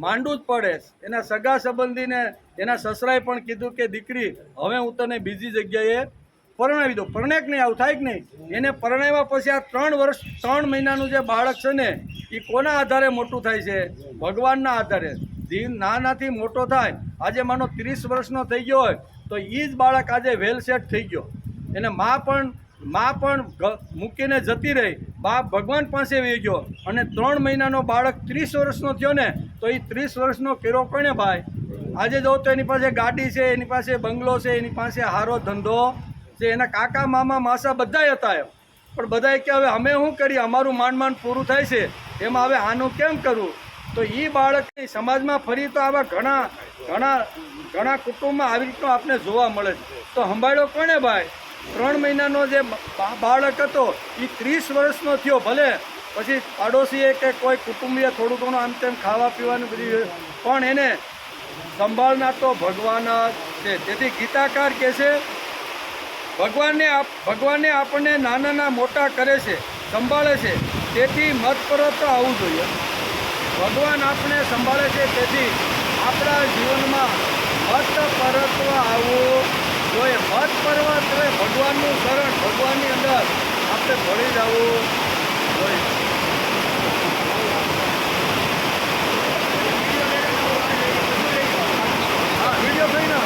માંડવું જ પડે. એના સગા સંબંધીને એના સસરાએ પણ કીધું કે દીકરી હવે હું તને બીજી જગ્યાએ પરણાવી દઉં. પરણેક નહીં, આવું થાય કે નહીં? એને પરણાવ્યા પછી આ 3 મહિનાનું જે બાળક છે ને એ કોના આધારે મોટું થાય છે? ભગવાનના આધારે. જીવ નાનાથી મોટો થાય. આજે માનો 30 વર્ષનો થઈ ગયો હોય તો એ જ બાળક આજે વેલ સેટ થઈ ગયો. એને મા પણ મૂકીને જતી રહી, બાપ ભગવાન પાસે વહી ગયો અને 3 મહિનાનો બાળક 30 વર્ષનો થયો ને તો એ 30 વર્ષનો કર્યો કોને ભાઈ? આજે જો તો એની પાસે ગાડી છે, એની પાસે બંગલો છે, એની પાસે સારો ધંધો છે, એના કાકા મામા માસા બધાય હતા એમ. પણ બધાએ કે હવે અમે શું કરીએ, અમારું માંડ પૂરું થાય છે, એમાં હવે આનું કેમ કરવું? તો એ બાળકની સમાજમાં ફરી તો આવા ઘણા કુટુંબમાં આવી રીતનું આપણે જોવા મળે છે. તો સંભાળ્યો કોને ભાઈ? 3 મહિનાનો જે બાળક હતો એ 30 વર્ષનો થયો. ભલે પછી પાડોશીએ કે કોઈ કુટુંબીએ થોડું ઘણું આમ તેમ ખાવા પીવાનું બધી, પણ એને સંભાળનાર તો ભગવાન જ છે. તેથી ગીતાકાર કહે છે ભગવાને આપણને નાના મોટા કરે છે, સંભાળે છે, તેથી મત પરત તો આવવું જોઈએ. ભગવાન આપણે સંભાળે છે, તેથી આપણા જીવનમાં મત પરત્વ આવવું જોઈએ. મત પર્વત એટલે ભગવાનનું શરણ, ભગવાનની અંદર આપણે ભળી જવું જોઈએ. હા, વિડીયો થઈ ને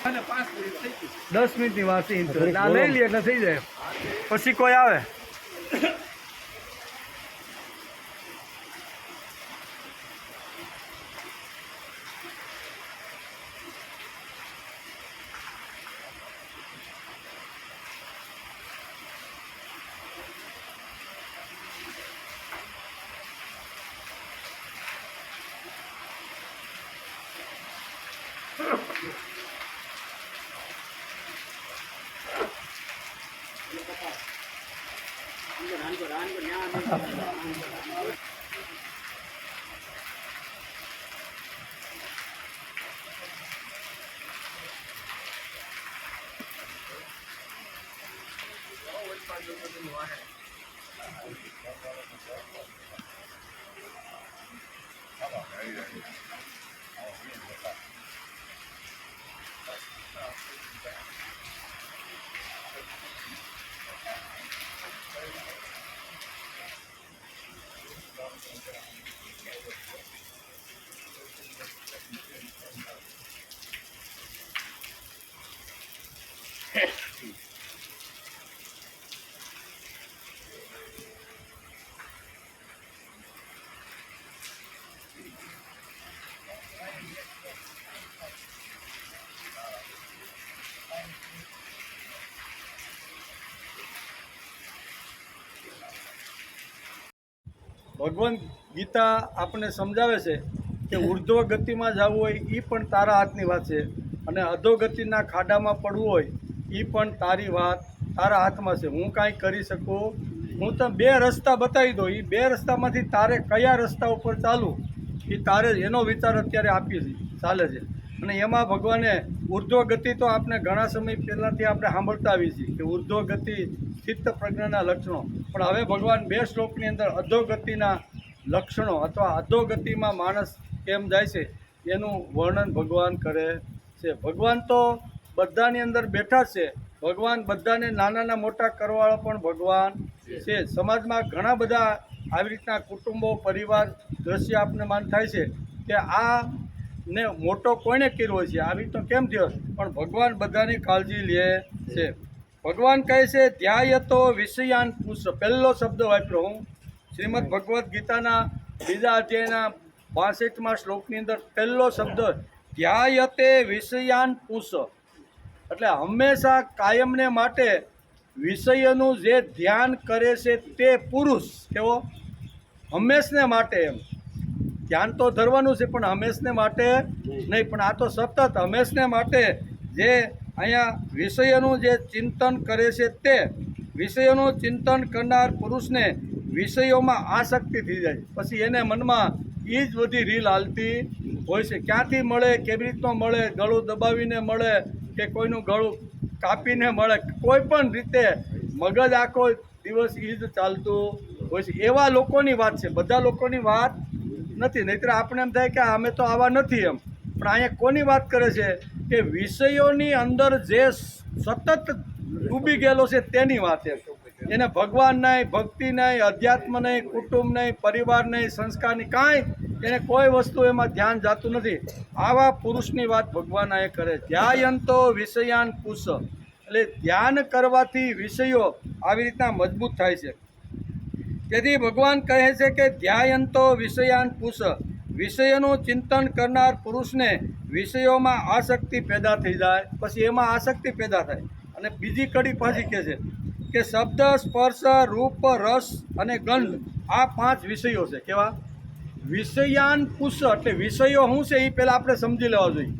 અને 5 મિનિટ થઈ ગઈ. 10 મિનિટની વાત છે. આ લઈ લે એટલે થઈ જાય. પછી કોઈ આવે ભગવદ્ ગીતા આપણને સમજાવે છે કે ઉર્ધ્વ ગતિમાં જવું હોય એ પણ તારા હાથની વાત છે, અને અધોગતિના ખાડામાં પડવું હોય એ પણ તારા હાથમાં છે. હું કાંઈ કરી શકું? હું તો બે રસ્તા બતાવી દઉં, એ બે રસ્તામાંથી તારે કયા રસ્તા ઉપર ચાલવું એ તારે એનો વિચાર અત્યારે ચાલે છે. અને એમાં ભગવાને ઉર્ધ્વ ગતિ તો આપણે ઘણા સમય પહેલાંથી આપણે સાંભળતા આવીએ છીએ કે ઉર્ધ્વ ગતિ ચિત્ત પ્રજ્ઞાના લક્ષણો, પણ હવે ભગવાન 2 શ્લોકની અંદર અધોગતિના લક્ષણો અથવા અધોગતિમાં માણસ કેમ જાય છે એનું વર્ણન ભગવાન કરે છે. ભગવાન તો બધાની અંદર બેઠા છે, ભગવાન બધાને નાના મોટા કરવાવાળા પણ ભગવાન છે. સમાજમાં ઘણા બધા આવી રીતના કુટુંબો પરિવાર દ્રશ્ય આપને માન થાય છે કે આ ને મોટો કોઈને કર્યો છે, આવી તો કેમ થયો, પણ ભગવાન બધાની કાળજી લે છે. ભગવાન કહે છે ધ્યાયતો વિષયાન પુષ, પહેલો શબ્દ વાપર્યો હું શ્રીમદ ભગવદ્ ગીતાના 2 અધ્યાયના 62મા શ્લોકની અંદર પહેલો શબ્દ ધ્યાયતે વિષયાન પુષ, એટલે હંમેશા કાયમને માટે વિષયનું જે ધ્યાન કરે છે તે પુરુષ. કેવો? હંમેશને માટે. એમ ધ્યાન તો ધરવાનું છે પણ હંમેશને માટે નહીં, પણ આ તો સતત હંમેશને માટે જે અહીંયા વિષયનું જે ચિંતન કરે છે તે વિષયોનું ચિંતન કરનાર પુરુષને વિષયોમાં આસક્તિ થઈ જાય, પછી એને મનમાં એ જ બધી રીલ હાલતી હોય છે. ક્યાંથી મળે, કેવી રીતનો મળે, ગળું દબાવીને મળે કે કોઈનું ગળું કાપીને મળે, કોઈ પણ રીતે મગજ આખો દિવસ એ જ ચાલતું હોય છે. એવા લોકોની વાત છે, બધા લોકોની વાત નથી. નહીંતર આપણે એમ થાય કે અમે તો આવા નથી એમ, પણ અહીંયા કોની વાત કરે છે કે વિષયોની અંદર જે સતત ડૂબી ગયેલો છે તેની વાત છે. એને ભગવાન નહીં, ભક્તિ નહીં, અધ્યાત્મ નહીં, કુટુંબ નહીં, પરિવાર નહીં, સંસ્કારની કાંઈ એને કોઈ વસ્તુ એમાં ધ્યાન જાતું નથી. આવા પુરુષની વાત ભગવાન આ કરે. ધ્યાયંતો વિષયાન પુષ, એટલે ધ્યાન કરવાથી વિષયો આવી રીતના મજબૂત થાય છે. તેથી ભગવાન કહે છે કે ધ્યાયંતો વિષયાન પુષ, વિષયોનું ચિંતન કરનાર પુરુષને વિષયોમાં આસક્તિ પેદા થઈ જાય, પછી એમાં આસક્તિ પેદા થાય. અને બીજી કડી પાછી કહે છે કે શબ્દ, સ્પર્શ, રૂપ, રસ અને ગંધ આ 5 વિષયો છે. કેવા? વિષયાન પુષ, એટલે વિષયો શું છે એ પહેલાં આપણે સમજી લેવા જોઈએ,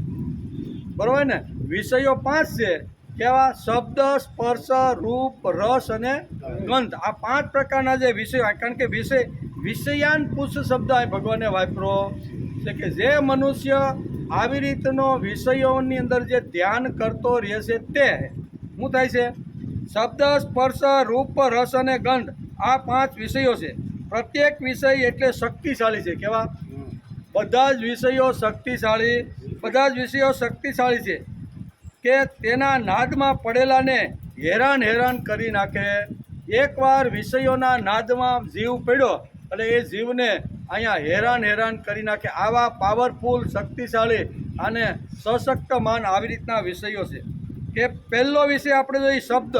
બરાબર ને? વિષયો 5 છે. કેવા? શબ્દ, સ્પર્શ, રૂપ, રસ અને ગંધ, આ 5 પ્રકારના જે વિષયો. કારણ કે વિષયાન પુષ શબ્દ આ ભગવાને વાપરો છે કે જે મનુષ્ય આવી રીતનો વિષયોની અંદર જે ધ્યાન કરતો રહેશે તે શું થાય છે? શબ્દ, સ્પર્શ, રૂપ, રસ અને ગંધ આ 5 વિષયો છે. પ્રત્યેક વિષય એટલે શક્તિશાળી છે. કેવા? બધા જ વિષયો શક્તિશાળી છે કે તેના નાદમાં પડેલાને હેરાન કરી નાખે. એકવાર વિષયોના નાદમાં જીવ પડ્યો એટલે એ જીવને અહીંયા હેરાન કરી નાખે. આવા પાવરફુલ, શક્તિશાળી અને સશક્તમાન આવી રીતના વિષયો છે. કે પહેલો વિષય આપણે જોઈએ શબ્દ.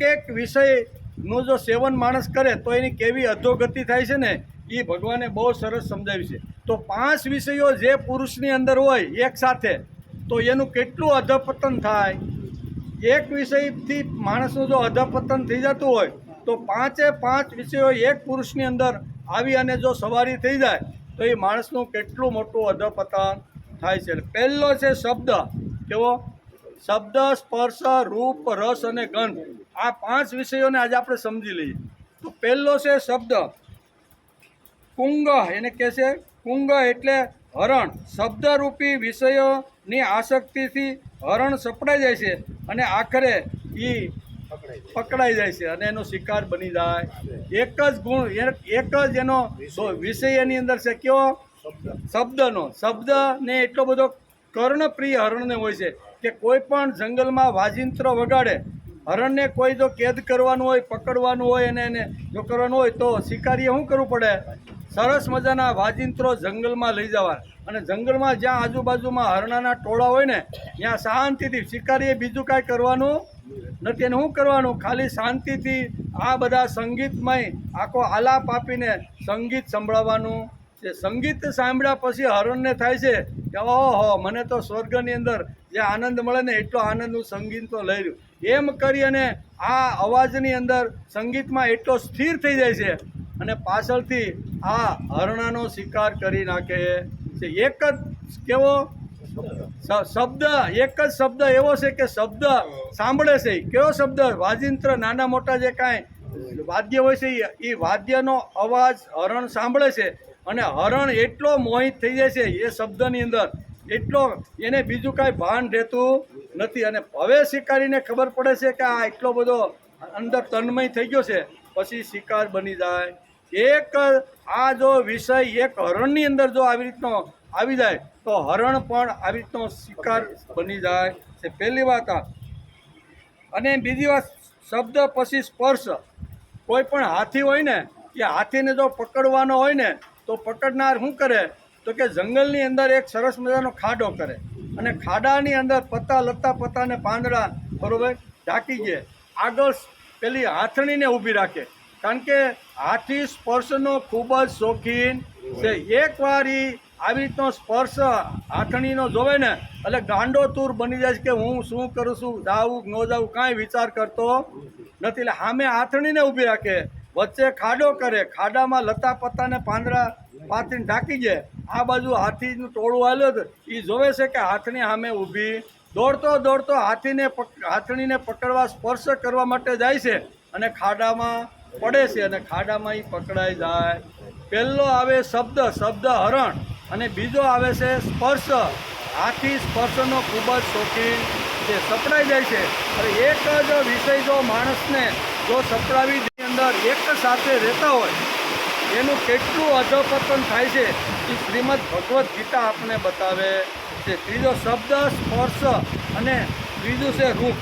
એક વિષયનું જો સેવન માણસ કરે તો એની કેવી અધોગતિ થાય છે ને એ ભગવાને બહુ સરસ સમજાવ્યું છે. તો 5 વિષયો જે પુરુષની અંદર હોય એક સાથે તો એનું કેટલું અધપતન થાય. એક વિષયથી માણસનું જો અધપતન થઈ જતું હોય તો 5 વિષયો એક પુરુષની અંદર આવી અને જો સવારી થઈ જાય તો એ માણસનું કેટલું મોટું અધપતન થાય છે. પહેલો છે શબ્દ. કેવો? શબ્દ, સ્પર્શ, રૂપ, રસ અને ગંધ આ 5 વિષયોને આજે આપણે સમજી લઈએ. તો પહેલો છે શબ્દ. કુંગ, એને કહે છે કુંગ એટલે હરણ. શબ્દરૂપી વિષયોની આસક્તિથી હરણ સપડાઈ જાય છે અને આખરે એ પકડાઈ જાય છે અને એનો શિકાર બની જાય. એક જ ગુણ, એક જ એનો વિષય એની અંદર છે. કેવો? શબ્દનો. શબ્દને એટલો બધો કર્ણપ્રિય હરણને હોય છે કે કોઈ પણ જંગલમાં વાજિંત્ર વગાડે, હરણને કોઈ જો કેદ કરવાનું હોય, પકડવાનું હોય અને એને જો કરવાનું હોય તો શિકારીએ શું કરવું પડે? સરસ મજાના વાજિંત્રો જંગલમાં લઈ જવા, અને જંગલમાં જ્યાં આજુબાજુમાં હરણાના ટોળા હોય ને ત્યાં શાંતિથી, શિકારીએ બીજું કાંઈ કરવાનું નથી. એને શું કરવાનું? ખાલી શાંતિથી આ બધા સંગીતમય આખો આલાપ આપીને સંગીત સંભળાવવાનું. જે સંગીત સાંભળ્યા પછી હરણને થાય છે કે ઓહો, મને તો સ્વર્ગની અંદર જે આનંદ મળે ને એટલો આનંદ હું સંગીત તો લઈ રહ્યું. એમ કરી અને આ અવાજની અંદર સંગીતમાં એટલો સ્થિર થઈ જાય છે અને પાછળથી આ હરણાનો શિકાર કરી નાખે છે. એક જ કેવો શબ્દ, એક જ શબ્દ એવો છે કે શબ્દ સાંભળે છે. કેવો શબ્દ? વાજિંત્ર, નાના મોટા જે કાંઈ વાદ્ય હોય છે એ વાદ્યનો અવાજ હરણ સાંભળે છે અને હરણ એટલો મોહિત થઈ જાય છે એ શબ્દની અંદર, એટલો એને બીજું કાંઈ ભાન રહેતું નથી. અને હવે શિકારીને ખબર પડે છે કે આ એટલો બધો અંદર તન્મય થઈ ગયો છે, પછી શિકાર બની જાય. એક આ જો વિષય એક હરણની અંદર જો આવી રીતનો આવી જાય તો હરણ પણ આવી રીતનો શિકાર બની જાય છે. પહેલી વાત આ. અને બીજી વાત, શબ્દ પછી સ્પર્શ. કોઈ પણ હાથી હોય ને, એ હાથીને જો પકડવાનો હોય ને તો પકડનાર શું કરે? તો કે જંગલની અંદર એક સરસ મજાનો ખાડો કરે અને ખાડાની અંદર પત્તા, લત્તા પત્તા ને પાંદડા બરોબર ઢાંકી દે. આગળ પેલી હાથણીને ઊભી રાખે, કારણ કે હાથી સ્પર્શનો ખૂબ જ શોખીન છે. એકવાર આવી રીતનો સ્પર્શ હાથણીનો જોવે ને એટલે ગાંડો તૂર બની જાય છે કે હું શું કરું છું, જાવું ન જાવું કાંઈ વિચાર કરતો નથી. એટલે સામે હાથણીને ઊભી રાખે, વચ્ચે ખાડો કરે, ખાડામાં લતા પત્તા ને પાંદડા પાથરીને ઢાંકી દે. આ બાજુ હાથીનું ટોળું આવ્યું હતું, એ જોવે છે કે હાથણી સામે ઊભી. દોડતો દોડતો હાથણીને પકડવા, સ્પર્શ કરવા માટે જાય છે અને ખાડામાં પડે છે અને ખાડામાં એ પકડાઈ જાય. પહેલો આવે શબ્દ, શબ્દ હરણ, અને બીજો આવે છે સ્પર્શ. હાથી સ્પર્શનો ખૂબ જ શોખીન છે, સપડાઈ જાય છે. અને એક જ વિષય જો માણસને જો સપડાવી અંદર એક સાથે રહેતા હોય એનું કેટલું અધપતન થાય છે એ શ્રીમદ ભગવદ્ ગીતા આપણને બતાવે છે. ત્રીજો શબ્દ સ્પર્શ અને ત્રીજું છે રૂપ.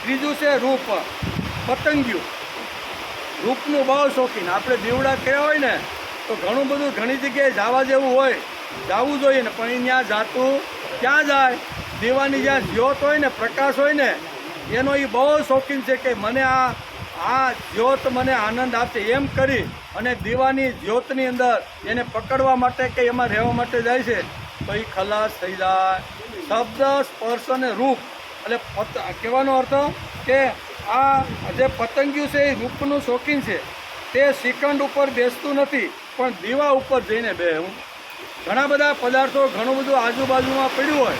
ત્રીજું છે રૂપ. પતંગિયું રૂપનું બહુ શોખીન. આપણે દીવડા કર્યા હોય ને તો ઘણું બધું ઘણી જગ્યાએ જવા જેવું હોય, જવું જોઈએ ને, પણ એ ત્યાં જાતું ક્યાં જાય? દીવાની જ્યાં જ્યોત હોય ને, પ્રકાશ હોય ને, એનો એ બહુ શોખીન છે કે મને આ જ્યોત મને આનંદ આપશે એમ કરી અને દીવાની જ્યોતની અંદર એને પકડવા માટે કે એમાં રહેવા માટે જાય છે તો એ ખલાસ થઈ જાય. શબ્દ, સ્પર્શ અને રૂપ. એટલે કહેવાનો અર્થ કે આ જે પતંગિયું છે એ રૂપનું શોખીન છે. તે શ્રીખંડ ઉપર બેસતું નથી પણ દીવા ઉપર જઈને બેહું. ઘણા બધા પદાર્થો, ઘણું બધું આજુબાજુમાં પડ્યું હોય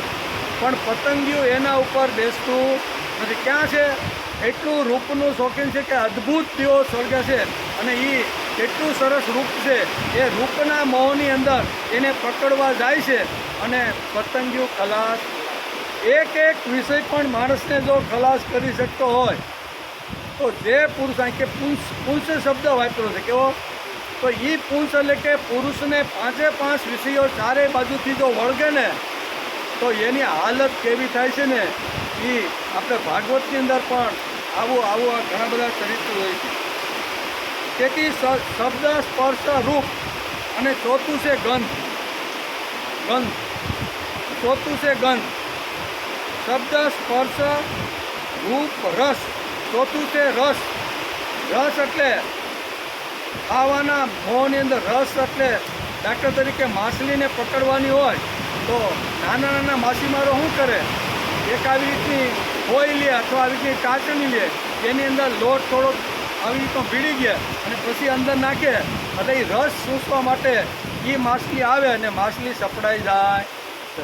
પણ પતંગિયું એના ઉપર બેસતું નથી. ક્યાં છે? એટલું રૂપનું શોખીન છે કે અદ્ભુત તેઓ સર્ગે છે અને એ એટલું સરસ રૂપ છે, એ રૂપના મોહની અંદર એને પકડવા જાય છે અને પતંગિયું ખલાસ. એક એક વિષય પણ માણસને જો ખલાસ કરી શકતો હોય તો જે પુરુષ, કે પુંસ શબ્દ વાપર્યો છે કેવો? તો એ પુંસ એટલે કે પુરુષને 5 વિષયો ચારે બાજુથી જો વળગે ને તો એની હાલત કેવી થાય છે ને એ આપણે ભાગવતની અંદર પણ આવું ઘણા બધા ચરિત્રો હોય છે. તેથી શબ્દ, સ્પર્શ, રૂપ અને ચોથું છે ગંધ. ચોથું છે ગંધ. શબ્દ, સ્પર્શ, રૂપ, રસ. ચોથું છે રસ. રસ એટલે ખાવાના મોંની અંદર રસ. એટલે દાખલા તરીકે માછલીને પકડવાની હોય તો નાના નાના માછીમારો શું કરે? એક આવી રીતની હોય લે અથવા આવી રીતની કાચણી લે, એની અંદર લોટ થોડોક આવી રીતનો ભીડી ગયા અને પછી અંદર નાખે એટલે એ રસ ચૂસવા માટે એ માછલી આવે અને માછલી સપડાઈ જાય.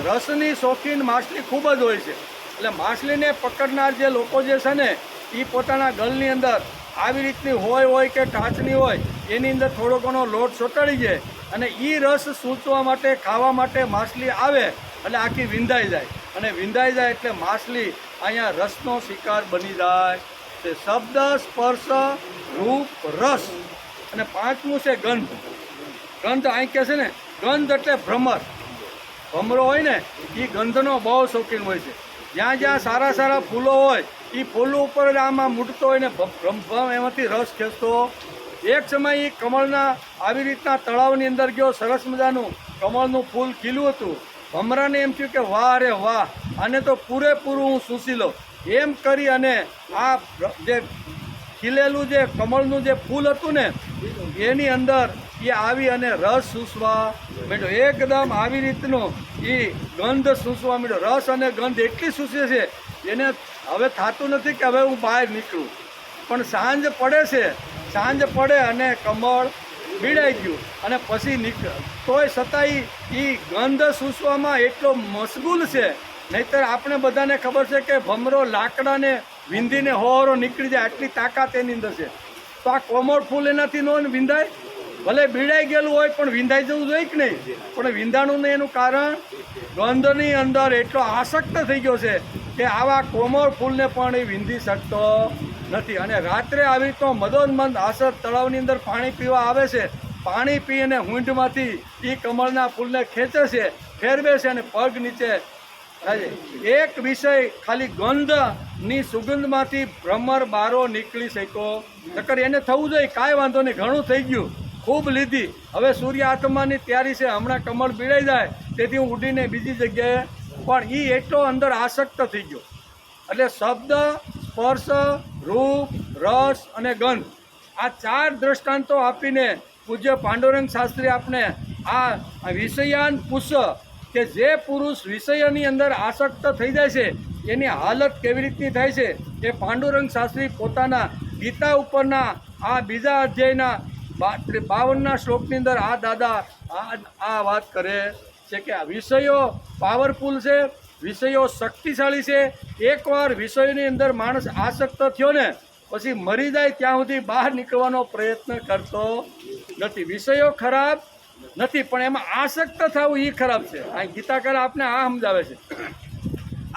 રસની શોખીન માછલી ખૂબ જ હોય છે. એટલે માછલીને પકડનાર જે લોકો જે છે ને એ પોતાના ગળની અંદર આવી રીતની હોય કે કાચની હોય એની અંદર થોડો ઘણો લોટ ચોંટાડી જાય અને એ રસ સૂચવા માટે, ખાવા માટે માછલી આવે એટલે આખી વિંધાઈ જાય. અને વિંધાઈ જાય એટલે માછલી અહીંયા રસનો શિકાર બની જાય. તે શબ્દ, સ્પર્શ, રૂપ, રસ. અને પાંચમું છે ગંધ. ગંધ અહીં કહે છે ને, ગંધ એટલે ભ્રમર. ભમરો હોય ને એ ગંધનો બહુ શોખીન હોય છે. જ્યાં જ્યાં સારા સારા ફૂલો હોય એ ફૂલો ઉપર જ આમાં મૂટતો હોય ને ભમ એમાંથી રસ ખેંચતો. એક સમય એ કમળના આવી રીતના તળાવની અંદર ગયો, સરસ મજાનું કમળનું ફૂલ ખીલું હતું. ભમરાને એમ થયું કે વાહ રે વાહ, આને તો પૂરેપૂરું હું સૂસી લઉં. એમ કરી અને આ જે ખીલેલું જે કમળનું જે ફૂલ હતું ને એની અંદર એ આવી અને રસ સૂસવા માંડ્યો. એકદમ આવી રીતનું એ ગંધ સૂસવા માંડ્યો. રસ અને ગંધ એટલી સૂસે છે એને હવે થતું નથી કે હવે હું બહાર નીકળું. પણ સાંજ પડે છે, સાંજ પડે અને કમળ ભીડાઈ ગયું અને પછી તોય છતાંય એ ગંધ સૂસવામાં એટલો મશગુલ છે. નહીંતર આપણે બધાને ખબર છે કે ભમરો લાકડાને વિંધીને હોરો નીકળી જાય આટલી તાકાત એની અંદર છે. તો આ કોમળ ફૂલ એનાથી ન વિંધાય? ભલે ભીડાઈ ગયેલું હોય પણ વિંધાઈ જવું જોઈએ કે નહીં? પણ વિંધાણું નહીં. એનું કારણ ગંધની અંદર એટલો આસક્ત થઈ ગયો છે કે આવા કોમળ ફૂલને પણ એ વિંધી શકતો નથી. અને રાત્રે આવી રીતનો મદોન્મંદ આસર તળાવની અંદર પાણી પીવા આવે છે. પાણી પીને હુંઢમાંથી એ કમળના ફૂલને ખેંચે છે, ફેરવે છે અને પગ નીચે એક વિષય ખાલી ગંધની સુગંધમાંથી ભ્રમર બારો નીકળી શક્યો. નકર એને થવું જોઈએ કાંઈ વાંધો નહીં, ઘણું થઈ ગયું, ખૂબ લીધી, હવે સૂર્ય આત્માની તૈયારી છે, હમણાં કમળ પીડાઈ જાય તેથી હું ઉડીને બીજી જગ્યાએ. પણ એ એટલો અંદર આસક્ત થઈ ગયો. એટલે શબ્દ, સ્પર્શ, રૂપ, રસ અને ગંધ આ ચાર દ્રષ્ટાંતો આપીને પૂજ્ય પાંડુરંગ શાસ્ત્રી આપણે આ વિષયાન પુષ્ય કે જે પુરુષ વિષયની અંદર આસક્ત થઈ જાય છે એની હાલત કેવી રીતની થાય છે એ પાંડુરંગ શાસ્ત્રી પોતાના ગીતા ઉપરના આ બીજા અધ્યાયના 52ના શ્લોકની અંદર આ દાદા આ વાત કરે છે કે આ વિષયો પાવરફુલ છે, વિષયો શક્તિશાળી છે. એકવાર વિષયોની અંદર માણસ આસક્ત થયો ને પછી મરી જાય ત્યાં સુધી બહાર નીકળવાનો પ્રયત્ન કરતો નથી. વિષયો ખરાબ નથી પણ એમાં આસક્ત થવું એ ખરાબ છે. આ ગીતાકાર આપને આ સમજાવે છે.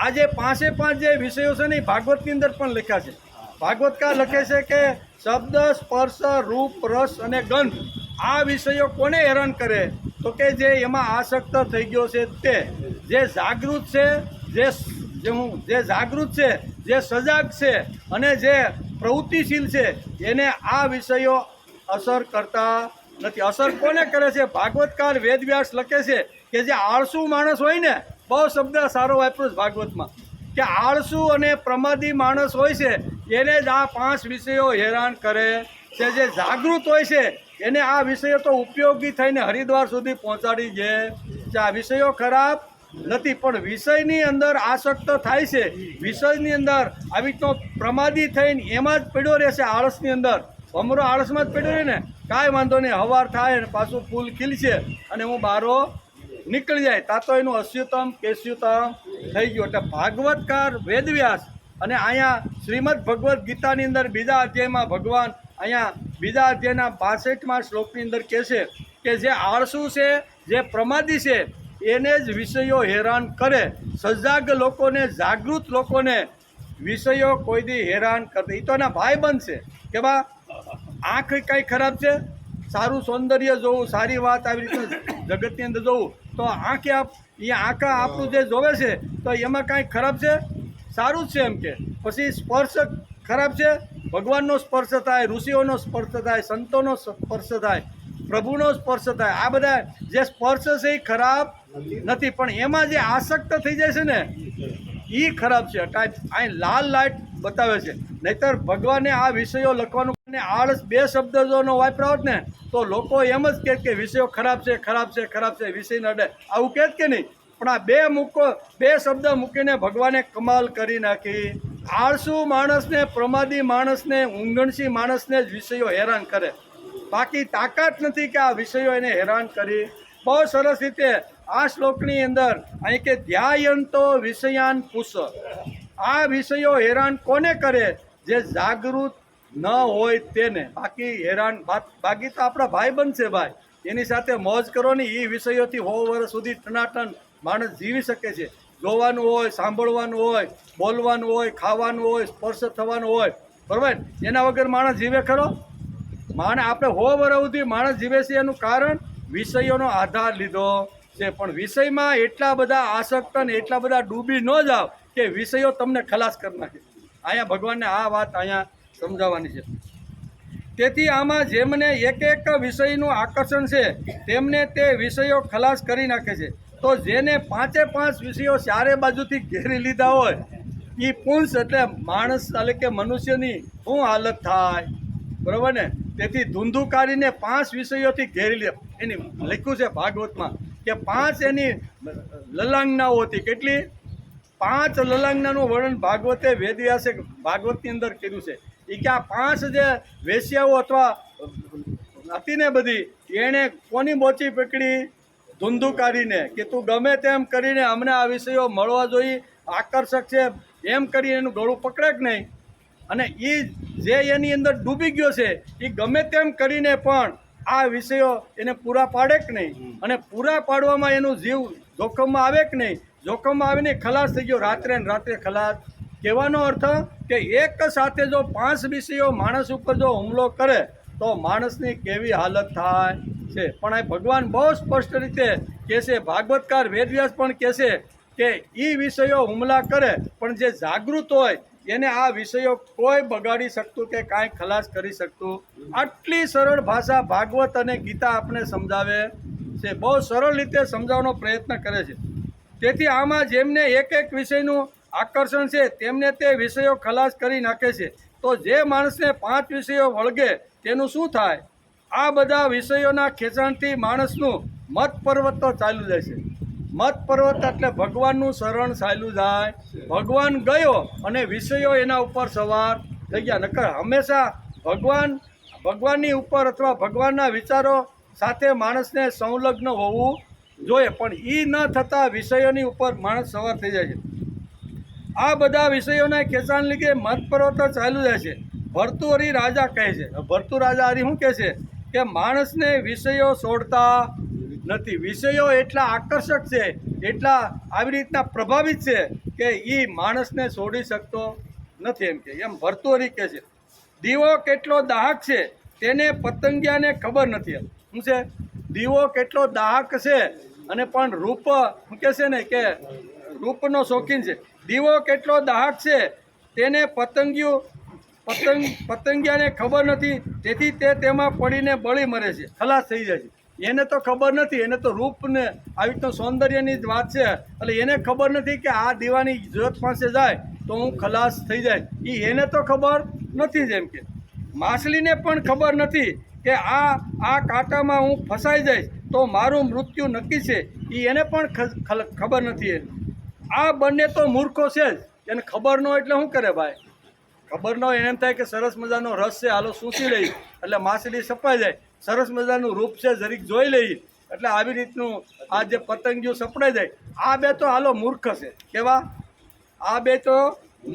આ જે 5 જે વિષયો છે ને એ ભાગવતની અંદર પણ લખ્યા છે. ભાગવતકાર લખે છે કે શબ્દ, સ્પર્શ, રૂપ, રસ અને ગંધ આ વિષયો કોને હેરાન કરે? તો કે જે એમાં આસક્ત થઈ ગયો છે તે. જે જાગૃત છે, જે જાગૃત છે, જે સજાગ છે અને જે પ્રવૃત્તિશીલ છે એને આ વિષયો અસર કરતા નથી. અસર કોને કરે છે? ભાગવતકાર વેદવ્યાસ લખે છે કે જે આળસુ માણસ હોય ને, બહુ શબ્દ સારો વાપર્યો છે ભાગવતમાં, કે આળસુ અને પ્રમાદી માણસ હોય છે એને જ આ 5 વિષયો હેરાન કરે છે. જે જાગૃત હોય છે એને આ વિષયો તો ઉપયોગી થઈને હરિદ્વાર સુધી પહોંચાડી દે છે. આ વિષયો ખરાબ નથી પણ વિષયની અંદર આસક્ત થાય છે, વિષયની અંદર આવી તો પ્રમાદી થઈને એમાં જ પડ્યો રહેશે. આળસની અંદર ભમરો આળસમાં જ પડ્યો રહે ને, કાંઈ વાંધો નહીં, હવાર થાય અને પાછું ફૂલ ખીલશે અને હું બારો નીકળી જાય તા તો એનું અસ્યુતમ કેસ્યુતમ થઈ ગયું. એટલે ભાગવતકાર વેદવ્યાસ અને અહીંયા શ્રીમદ ભગવદ્ ગીતાની અંદર બીજા અધ્યાયમાં ભગવાન અહીંયા બીજા અધ્યાયના 62મા શ્લોકની અંદર કહે છે કે જે આળસુ છે, જે પ્રમાદી છે એને જ વિષયો હેરાન કરે. સજાગ લોકોને, જાગૃત લોકોને વિષયો કોઈ દી હેરાન કરતા. એ તો એના ભાઈ બનશે કે બા આંખ કંઈ ખરાબ છે, સારું સૌંદર્ય જોવું, સારી વાત આવી રીતે જગતની અંદર જોવું તો આંખે આંખા આપણું જે જોવે છે તો એમાં કાંઈ ખરાબ છે? સારું જ છે એમ કે. પછી સ્પર્શ ખરાબ છે? ભગવાનનો સ્પર્શ થાય, ઋષિઓનો સ્પર્શ થાય, સંતોનો સ્પર્શ થાય, પ્રભુનો સ્પર્શ થાય. આ બધા જે સ્પર્શ છે એ ખરાબ નથી પણ એમાં જે આસક્ત થઈ જાય છે ને એ ખરાબ છે. અહીં લાલ લાઇટ બતાવે છે. નહીતર ભગવાને આ વિષયો લખવાનું આળસ 2 શબ્દ જો ન વાપરા હોત ને તો લોકો એમ જ કહે કે વિષયો ખરાબ છે, ખરાબ છે, ખરાબ છે, વિષય નડે, આવું કહે કે નહીં? પણ આ 2 શબ્દ મૂકીને ભગવાને કમાલ કરી નાખી. આળસુ માણસને, પ્રમાદી માણસને, ઊંઘણસી માણસને જ વિષયો હેરાન કરે, બાકી તાકાત નથી કે આ વિષયો એને હેરાન કરી. બહુ સરસ રીતે આ શ્લોકની અંદર અહીં કે ધ્યાયંતો વિષયાન પુષ. આ વિષયો હેરાન કોને કરે? જે જાગૃત ન હોય તેને. બાકી હેરાન બાકી તો આપણા ભાઈ બનશે ભાઈ, એની સાથે મોજ કરો ને. એ વિષયોથી 100 વર્ષ સુધી ટનાટન માણસ જીવી શકે છે. જોવાનું હોય, સાંભળવાનું હોય, બોલવાનું હોય, ખાવાનું હોય, સ્પર્શ થવાનું હોય, બરાબર? એના વગર માણસ જીવે ખરો? આપણે 100 વર્ષ સુધી માણસ જીવે છે એનું કારણ વિષયોનો આધાર લીધો છે. પણ વિષયમાં એટલા બધા આસક્ત ને એટલા બધા ડૂબી ન જાવ કે વિષયો તમને ખલાસ કરી નાખે. અહીંયા ભગવાનને આ વાત અહીંયા સમજાવવાની છે. તેથી આમાં જેમને એક એક વિષયનું આકર્ષણ છે તેમને તે વિષયો ખલાસ કરી નાખે છે. તો જેને 5 વિષયો ચારે બાજુથી ઘેરી લીધા હોય એ પુંસ એટલે માણસ એટલે કે મનુષ્યની શું હાલત થાય, બરાબર ને? તેથી ધૂંધુકારીને 5 વિષયોથી ઘેરી લે. એની લખ્યું છે ભાગવતમાં કે 5 એની લલાંગનાઓ હતી. કેટલી? 5 લલાંગનાનું વર્ણન ભાગવતે વેદવ્યાસે ભાગવતની અંદર કર્યું છે. એ કે આ 5 જે વેશ્યાઓ અથવા હતી ને બધી, એણે કોની બોચી પકડી? ધૂંધુકારીને, કે તું ગમે તેમ કરીને અમને આ વિષયો મળવા જોઈએ, આકર્ષક છે એમ કરી એનું ગળું પકડે કે નહીં. અને એ જે એની અંદર ડૂબી ગયો છે એ ગમે તેમ કરીને પણ આ વિષયો એને પૂરા પાડે કે નહીં. અને પૂરા પાડવામાં એનું જીવ જોખમમાં આવે કે નહીં. જોખમમાં આવીને ખલાસ થઈ ગયો, રાત્રે ને રાત્રે ખલાસ. કહેવાનો અર્થ કે એક સાથે જો 5 વિષયો માણસ ઉપર જો હુમલો કરે તો માણસની કેવી હાલત થાય છે. પણ આ ભગવાન બહુ સ્પષ્ટ રીતે કહે છે, ભાગવતકાર વેદવ્યાસ પણ કહે છે કે એ વિષયો હુમલા કરે પણ જે જાગૃત હોય એને આ વિષયો કોઈ બગાડી શકતું કે કાંઈ ખલાસ કરી શકતું. આટલી સરળ ભાષા ભાગવત અને ગીતા આપણે સમજાવે છે, બહુ સરળ રીતે સમજાવવાનો પ્રયત્ન કરે છે. તેથી આમાં જેમને એક એક વિષયનું આકર્ષણ છે તેમને તે વિષયો ખલાસ કરી નાખે છે. તો જે માણસને 5 વિષયો વળગે તેનું શું થાય? આ બધા વિષયોના ખેંચાણથી માણસનું મત પર્વત તો ચાલ્યું જાય છે. મત પર્વત એટલે ભગવાનનું શરણ ચાલ્યું જાય. ભગવાન ગયો અને વિષયો એના ઉપર સવાર થઈ ગયા. નકર હંમેશા ભગવાનની ઉપર અથવા ભગવાનના વિચારો સાથે માણસને સંલગ્ન હોવું જોઈએ, પણ એ ન થતાં વિષયોની ઉપર માણસ સવાર થઈ જાય છે. આ બધા વિષયોના ખેંચાણ લીધે મત પર્વત ચાલ્યું જાય છે. ભર્તુહરિ રાજા કહે છે, ભર્તુ રાજા હરી શું કહે છે કે માણસને વિષયો છોડતા નથી. વિષયો એટલા આકર્ષક છે, એટલા આવી રીતના પ્રભાવિત છે કે એ માણસને છોડી શકતો નથી. એમ કે એમ ભર્તુહરિ કહે છે. દીવો કેટલો દાહક છે તેને પતંગિયાને ખબર નથી. શું છે? દીવો કેટલો દાહક છે અને પણ રૂપ શું કહે છે ને કે રૂપનો શોખીન છે. દીવો કેટલો દાહક છે તેને પતંગિયાને ખબર નથી, તેથી તે તેમાં પડીને બળી મરે છે, ખલાસ થઈ જાય છે. એને તો ખબર નથી, એને તો રૂપને આવી રીતનું સૌંદર્યની જ વાત છે, એટલે એને ખબર નથી કે આ દીવાની જ્યોત પાસે જાય તો હું ખલાસ થઈ જાય. એને તો ખબર નથી. જેમ કે માછલીને પણ ખબર નથી કે આ કાંટામાં હું ફસાઈ જઈશ તો મારું મૃત્યુ નક્કી છે, એને પણ ખબર નથી. આ બંને તો મૂર્ખો છે જ. એને ખબર ન હોય એટલે શું કરે ભાઈ? ખબર ન હોય એમ થાય કે સરસ મજાનો રસ છે, હાલો સૂંચી લઈ એટલે માછલી સપાઈ જાય. સરસ મજાનું રૂપ છે, જરીક જોઈ લઈ એટલે આવી રીતનું આ જે પતંગિયું સપડાઈ જાય. આ બે તો હાલો મૂર્ખ છે. કેવા? આ બે તો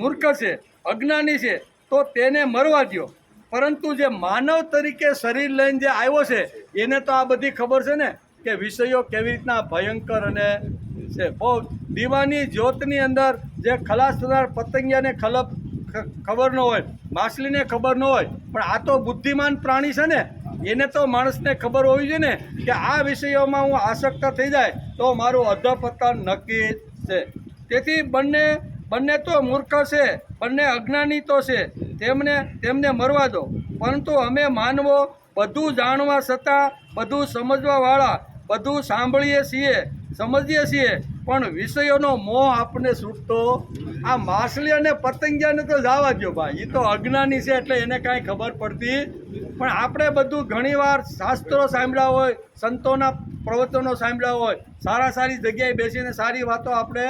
મૂર્ખ છે, અજ્ઞાની છે, તો તેને મરવા દ્યો. પરંતુ જે માનવ તરીકે શરીર લઈને જે આવ્યો છે એને તો આ બધી ખબર છે ને કે વિષયો કેવી રીતના ભયંકર અને છે. બહુ દીવાની જ્યોતની અંદર જે ખલાસ થનાર પતંગિયાને ખબર ન હોય, માછલીને ખબર ન હોય, પણ આ તો બુદ્ધિમાન પ્રાણી છે ને, એને તો માણસને ખબર હોવી જોઈએ ને કે આ વિષયોમાં હું આસક્ત થઈ જાય તો મારું અધઃપતન નક્કી છે. તેથી બંને તો મૂર્ખ છે, બંને અજ્ઞાની તો છે, તેમને મરવા દો. પરંતુ અમે માનવો બધું જાણવા છતાં બધું સમજવાવાળા, બધું સાંભળીએ છીએ, સમજીએ છીએ, પણ વિષયોનો મોહ આપણને છૂટતો. આ માછલી અને પતંગિયાને તો જવા દો ભાઈ, એ તો અજ્ઞાની છે એટલે એને કાંઈ ખબર પડતી. પણ આપણે બધું ઘણીવાર શાસ્ત્રો સાંભળ્યા હોય, સંતોના પ્રવચનો સાંભળ્યા હોય, સારી જગ્યાએ બેસીને સારી વાતો આપણે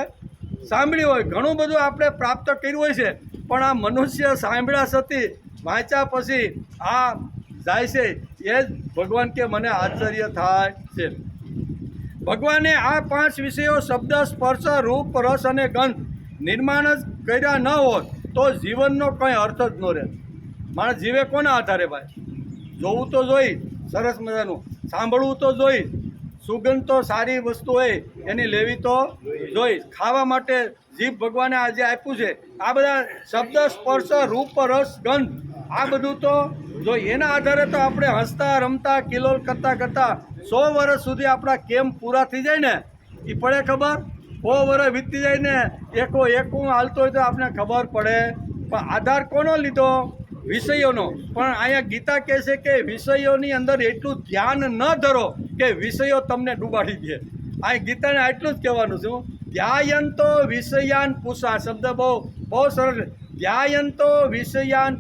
સાંભળી હોય, ઘણું બધું આપણે પ્રાપ્ત કર્યું હોય છે. પણ આ મનુષ્ય સાંભળ્યા છતી વાંચ્યા પછી આ જાય છે, એ જ ભગવાન કે મને આશ્ચર્ય થાય છે. ભગવાને આ 5 વિષયો શબ્દ, સ્પર્શ, રૂપ, રસ અને ગંધ નિર્માણ જ કર્યા ન હોત તો જીવનનો કંઈ અર્થ જ ન રહે. માણસ જીવે કોના આધારે ભાઈ? જોવું તો જોઈ સરસ મજાનું, સાંભળવું તો જોઈ, સુગંધ તો સારી વસ્તુ હોય એની લેવી તો જોઈ, ખાવા માટે જીભ ભગવાને આજે આપ્યું છે. આ બધા શબ્દ, સ્પર્શ, રૂપ, રસ, ગંધ આ બધું તો જોઈ. એના આધારે તો આપણે હસતા રમતા કિલોલ કરતાં 100 વર્ષ સુધી આપણા કેમ પૂરા થઈ જાય ને એ પડે ખબર? વર્ષ વીતી જાય ને એકું હાલતો હોય તો આપણે ખબર પડે, પણ આધાર કોનો લીધો? વિષયોનો. પણ અહીંયા ગીતા કહે છે કે વિષયોની અંદર એટલું ધ્યાન ન ધરો કે વિષયો તમને ડૂબાડી દે. આ ગીતાને આટલું જ કહેવાનું છું. ધ્યાયંતો વિષયાન પુષા શબ્દ બહુ સરળ. ધ્યાયંતો વિષયાન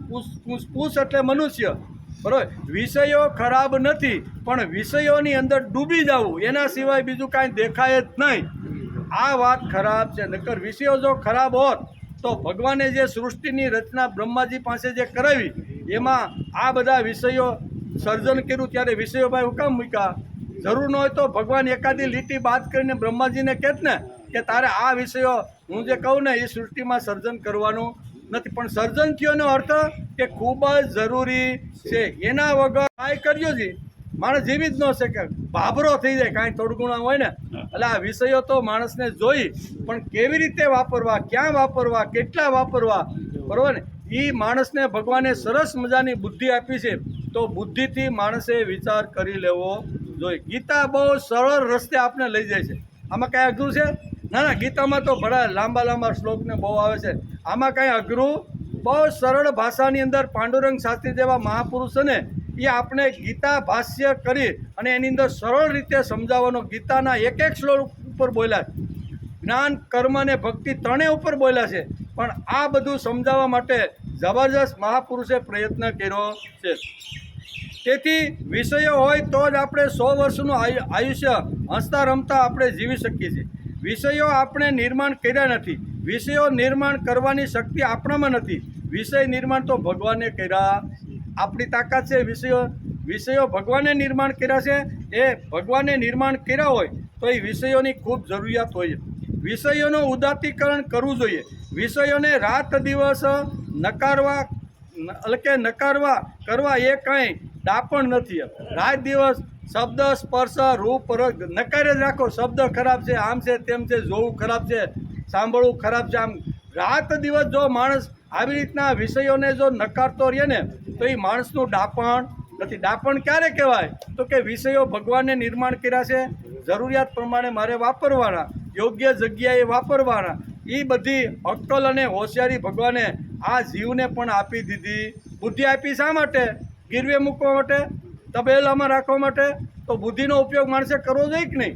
પુષ એટલે મનુષ્ય, બરાબર. વિષયો ખરાબ નથી, પણ વિષયોની અંદર ડૂબી જવું એના સિવાય બીજું કાંઈ દેખાય જ નહીં. આ વાત ખરાબ છે. નકર વિષયો જો ખરાબ હોત તો ભગવાને જે સૃષ્ટિની રચના બ્રહ્માજી પાસે જે કરાવી એમાં આ બધા વિષયો સર્જન કર્યું ત્યારે વિષયો ભાઈ હુકામ મૂક્યા? જરૂર ન હોય તો ભગવાન એકાદી લીટી બાદ કરીને બ્રહ્માજીને કહેત ને કે તારે આ વિષયો હું જે કહું ને એ સૃષ્ટિમાં સર્જન કરવાનું નથી. પણ સર્જન થયોનો અર્થ કે ખૂબ જ જરૂરી છે. એના વગર કાંઈ કર્યો છે માણસ જીવી જ ન શકે, ભાભરો થઈ જાય કાંઈ થોડું ઘણું હોય ને. એટલે આ વિષયો તો માણસને જોઈ પણ કેવી રીતે વાપરવા, ક્યાં વાપરવા, કેટલા વાપરવા, બરાબર ને, એ માણસને ભગવાને સરસ મજાની બુદ્ધિ આપી છે. તો બુદ્ધિથી માણસે વિચાર કરી લેવો જોઈએ. ગીતા બહુ સરળ રસ્તે આપણે લઈ જાય છે. આમાં કાંઈ અઘરું છે? ના, ગીતામાં તો બડા લાંબા શ્લોકને બહુ આવે છે. આમાં કાંઈ અઘરું, બહુ સરળ ભાષાની અંદર પાંડુરંગ શાસ્ત્રી જેવા મહાપુરુષ છે ને એ આપણે ગીતા ભાષ્ય કરી અને એની અંદર સરળ રીતે સમજાવવાનો. ગીતાના એક શ્લોક ઉપર બોલ્યા, જ્ઞાન, કર્મ અને ભક્તિ ત્રણેય ઉપર બોલ્યા છે. પણ આ બધું સમજાવવા માટે જબરજસ્ત મહાપુરુષે પ્રયત્ન કર્યો છે. તેથી વિષયો હોય તો જ આપણે 100 વર્ષનું આયુષ્ય હસતા રમતા આપણે જીવી શકીએ છીએ. વિષયો આપણે નિર્માણ કર્યા નથી. વિષયો નિર્માણ કરવાની શક્તિ આપણામાં નથી. વિષય નિર્માણ તો ભગવાને કર્યા. આપણી તાકાત છે વિષયો ભગવાને નિર્માણ કર્યા છે. એ ભગવાને નિર્માણ કર્યા હોય તો એ વિષયોની ખૂબ જરૂરિયાત હોય. વિષયોનું ઉદાત્તીકરણ કરવું જોઈએ. વિષયોને રાત દિવસ નકારવા કરવા એ કાંઈ ડાપણ નથી. રાત દિવસ શબ્દ, સ્પર્શ, રૂપ, રસ નકારે જ રાખો. શબ્દ ખરાબ છે, આમ છે, તેમ છે, જોવું ખરાબ છે, સાંભળવું ખરાબ છે. આમ રાત દિવસ જો માણસ આવી રીતના વિષયોને જો નકારતો રહે ને તો એ માણસનું ડાપણ નથી. ડાપણ ક્યારે કહેવાય? તો કે વિષયો ભગવાને નિર્માણ કર્યા છે, જરૂરિયાત પ્રમાણે મારે વાપરવાના, યોગ્ય જગ્યાએ વાપરવાના. એ બધી અક્કલ અને હોશિયારી ભગવાને આ જીવને પણ આપી દીધી. બુદ્ધિ આપી શા માટે? ગીરવે મૂકવા માટે, તબેલામાં રાખવા માટે. તો બુદ્ધિનો ઉપયોગ માણસે કરવો જોઈએ કે નહીં?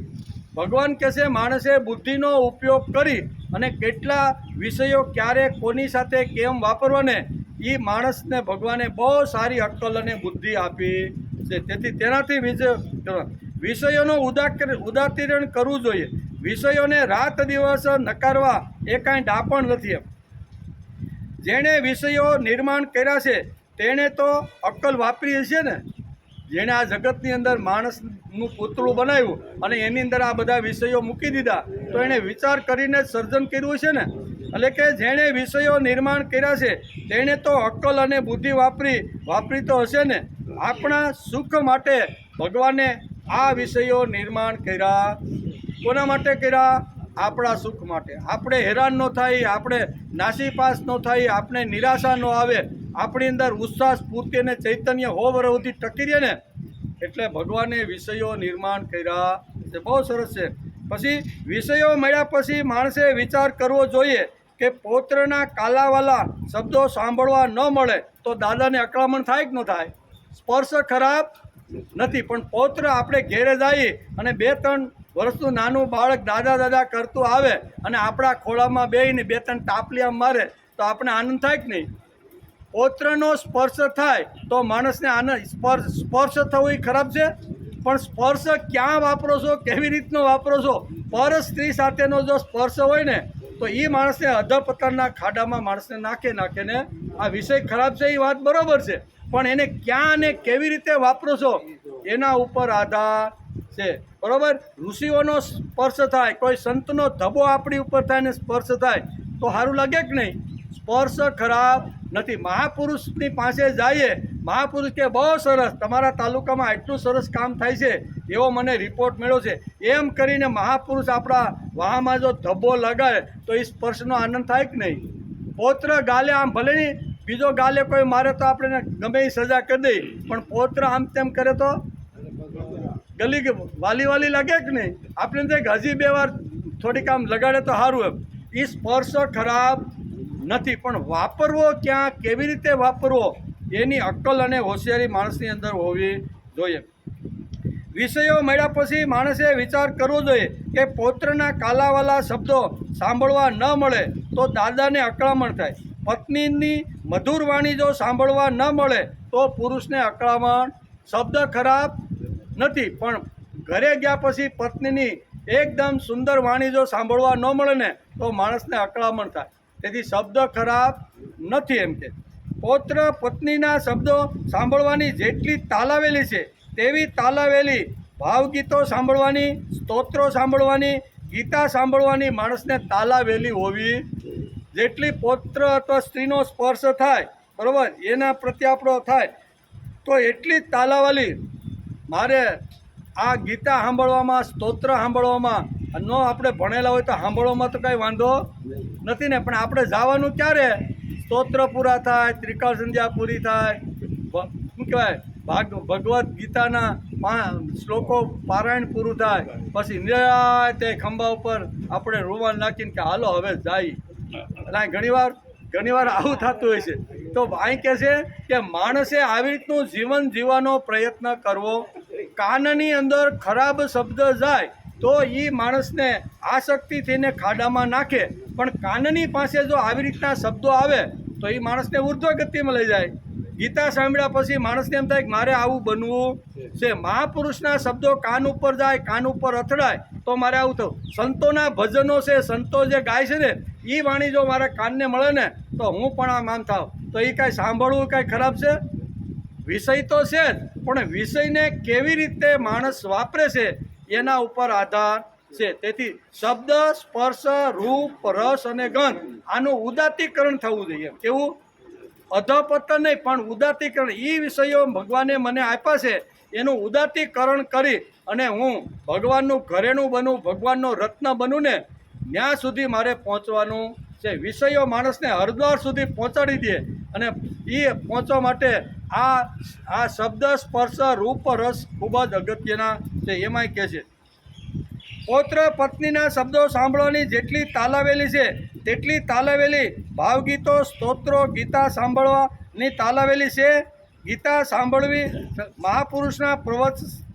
ભગવાન કહે છે માણસે બુદ્ધિનો ઉપયોગ કરી અને કેટલા વિષયો ક્યારે કોની સાથે કેમ વાપરવાને એ માણસને ભગવાને બહુ સારી અક્કલ અને બુદ્ધિ આપી છે. તેથી તેનાથી વિષયોનું ઉદાત્તીકરણ કરવું જોઈએ. વિષયોને રાત દિવસ નકારવા એ કાંઈ ડાપણ નથી. જેણે વિષયો નિર્માણ કર્યા છે તેણે તો અક્કલ વાપરી હશે ને. જેણે આ જગતની અંદર માણસનું પૂતળું બનાવ્યું અને એની અંદર આ બધા વિષયો મૂકી દીધા તો એણે વિચાર કરીને જ સર્જન કર્યું છે ને. એટલે કે જેણે વિષયો નિર્માણ કર્યા છે તેણે તો અક્કલ અને બુદ્ધિ વાપરી તો હશે ને. આપણા સુખ માટે ભગવાને આ વિષયો નિર્માણ કર્યા. કોના માટે કર્યા? આપણા સુખ માટે. આપણે હેરાન ન થાય, આપણે નાસીપાસ ન થાય, આપણે નિરાશા ન આવે, આપણી અંદર ઉત્સાહ, સ્ફૂર્તિ અને ચૈતન્ય 100 વર્ષ સુધી ટકી રહે ને એટલે ભગવાને વિષયો નિર્માણ કર્યા છે. બહુ સરસ છે. પછી વિષયો મળ્યા પછી માણસે વિચાર કરવો જોઈએ કે પૌત્રના કાલાવાલા શબ્દો સાંભળવા ન મળે તો દાદાને અકળામણ થાય કે ન થાય? સ્પર્શ ખરાબ નથી, પણ પૌત્ર આપણે ઘેરે જઈએ અને 2-3 વર્ષનું નાનું બાળક દાદા કરતું આવે અને આપણા ખોળામાં બેસીને 2-3 ટાપલિયા મારે તો આપણે આનંદ થાય કે નહીં? પૌત્રનો સ્પર્શ થાય તો માણસને આનંદ. સ્પર્શ થવો એ ખરાબ છે, પણ સ્પર્શ ક્યાં વાપરો છો, કેવી રીતનો વાપરો છો? પર સ્ત્રી સાથેનો જો સ્પર્શ હોય ને તો એ માણસને અધપતનના ખાડામાં માણસને નાખે ને. આ વિષય ખરાબ છે એ વાત બરાબર છે, પણ એને ક્યાં અને કેવી રીતે વાપરો છો એના ઉપર આધાર છે, બરાબર. ઋષિઓનો સ્પર્શ થાય, કોઈ સંતનો ધબો આપણી ઉપર થાય ને સ્પર્શ થાય તો સારું લાગે કે નહીં? સ્પર્શ ખરાબ નથી. મહાપુરુષની પાસે જઈએ, મહાપુરુષ કે બહુ સરસ, તમારા તાલુકામાં આટલું સરસ કામ થાય છે એવો મને રિપોર્ટ મળ્યો છે. એમ કરીને મહાપુરુષ આપણા વાહમાં જો ધબ્બો લગાડે તો એ સ્પર્શનો આનંદ થાય કે નહીં? પૌત્ર ગાલે આમ ભલે નહીં, બીજો ગાલે કોઈ મારે તો આપણે ગમે એ સજા કરી દઈએ, પણ પૌત્ર આમ તેમ કરે તો ગલી વાલી લાગે કે નહીં? આપણે હજી 2 વાર થોડીક આમ લગાડે તો સારું એમ. એ સ્પર્શ ખરાબ નથી, પણ વાપરવો ક્યાં, કેવી રીતે વાપરવો એની અક્કલ અને હોશિયારી માણસની અંદર હોવી જોઈએ. વિષયો મળ્યા પછી માણસે વિચાર કરવો જોઈએ કે પૌત્રના કાલાવાલા શબ્દો સાંભળવા ન મળે તો દાદાને અકળામણ થાય. પત્નીની મધુર વાણી જો સાંભળવા ન મળે તો પુરુષને અકળામણ. શબ્દ ખરાબ નથી, પણ ઘરે ગયા પછી પત્નીની એકદમ સુંદર વાણી જો સાંભળવા ન મળે ને તો માણસને અકળામણ થાય. તેથી શબ્દ ખરાબ નથી એમ કે. પૌત્ર પત્નીના શબ્દો સાંભળવાની જેટલી તાલાવેલી છે તેવી તાલાવેલી ભાવગીતો સાંભળવાની, સ્તોત્રો સાંભળવાની, ગીતા સાંભળવાની માણસને તાલાવેલી હોવી. જેટલી પૌત્ર અથવા સ્ત્રીનો સ્પર્શ થાય, બરાબર, એના પ્રત્યે આપણો થાય તો એટલી જ તાલાવાલી મારે આ ગીતા સાંભળવામાં, સ્તોત્ર સાંભળવામાં, ન આપણે ભણેલા હોય તો સાંભળવામાં તો કાંઈ વાંધો નથી ને. પણ આપણે જવાનું ક્યારે? સ્તોત્ર પૂરા થાય, ત્રિકાળ સંધ્યા પૂરી થાય, શું કહેવાય, ભગવદ્ ગીતાના શ્લોકો પારાયણ પૂરું થાય, પછી નિરાતે ખંભા ઉપર આપણે રૂમાલ નાખીને કે હાલો હવે જાય. એટલે ઘણીવાર આવું થતું હોય છે. તો અહીં કહે છે કે માણસે આવી રીતનું જીવન જીવવાનો પ્રયત્ન કરવો. કાનની અંદર ખરાબ શબ્દ જાય તો એ માણસને આસક્તિ થઈને ખાડામાં નાખે, પણ કાનની પાસે જો આવી રીતના શબ્દો આવે તો એ માણસને ઉર્ધ્વગતિમાં લઈ જાય. ગીતા સાંભળ્યા પછી માણસને એમ થાય કે મારે આવું બનવું છે. મહાપુરુષના શબ્દો કાન ઉપર જાય, કાન ઉપર અથડાય તો મારે આવું થયું. સંતોના ભજનો છે, સંતો જે ગાય છે ને એ વાણી જો મારા કાનને મળે ને તો હું પણ આમ થાવ. તો એ કાંઈ સાંભળવું કાંઈ ખરાબ છે? વિષય તો છે જ, પણ વિષયને કેવી રીતે માણસ વાપરે છે એના ઉપર આધાર છે. તેથી શબ્દ, સ્પર્શ, રૂપ, રસ અને ગંધ આનું ઉદાત્તીકરણ થવું જોઈએ. કેવું? અધપતન નહીં, પણ ઉદાત્તીકરણ. એ વિષયો ભગવાને મને આપ્યા છે એનું ઉદાત્તીકરણ કરી અને હું ભગવાનનું ઘરેણું બનું, ભગવાનનો રત્ન બનું ને ત્યાં સુધી મારે પહોંચવાનું છે. વિષયો માણસને હરદ્વાર સુધી પહોંચાડી દે અને એ પહોંચવા માટે આ શબ્દ, સ્પર્શ, રૂપ, રસ ખૂબ જ અગત્યના છે. એમાંય કહે છે પૌત્ર પત્નીના શબ્દો સાંભળવાની જેટલી તાલાવેલી છે તેટલી તાલાવેલી ભાવગીતો, સ્તોત્રો, ગીતા સાંભળવાની તાલાવેલી છે. ગીતા સાંભળવી, મહાપુરુષના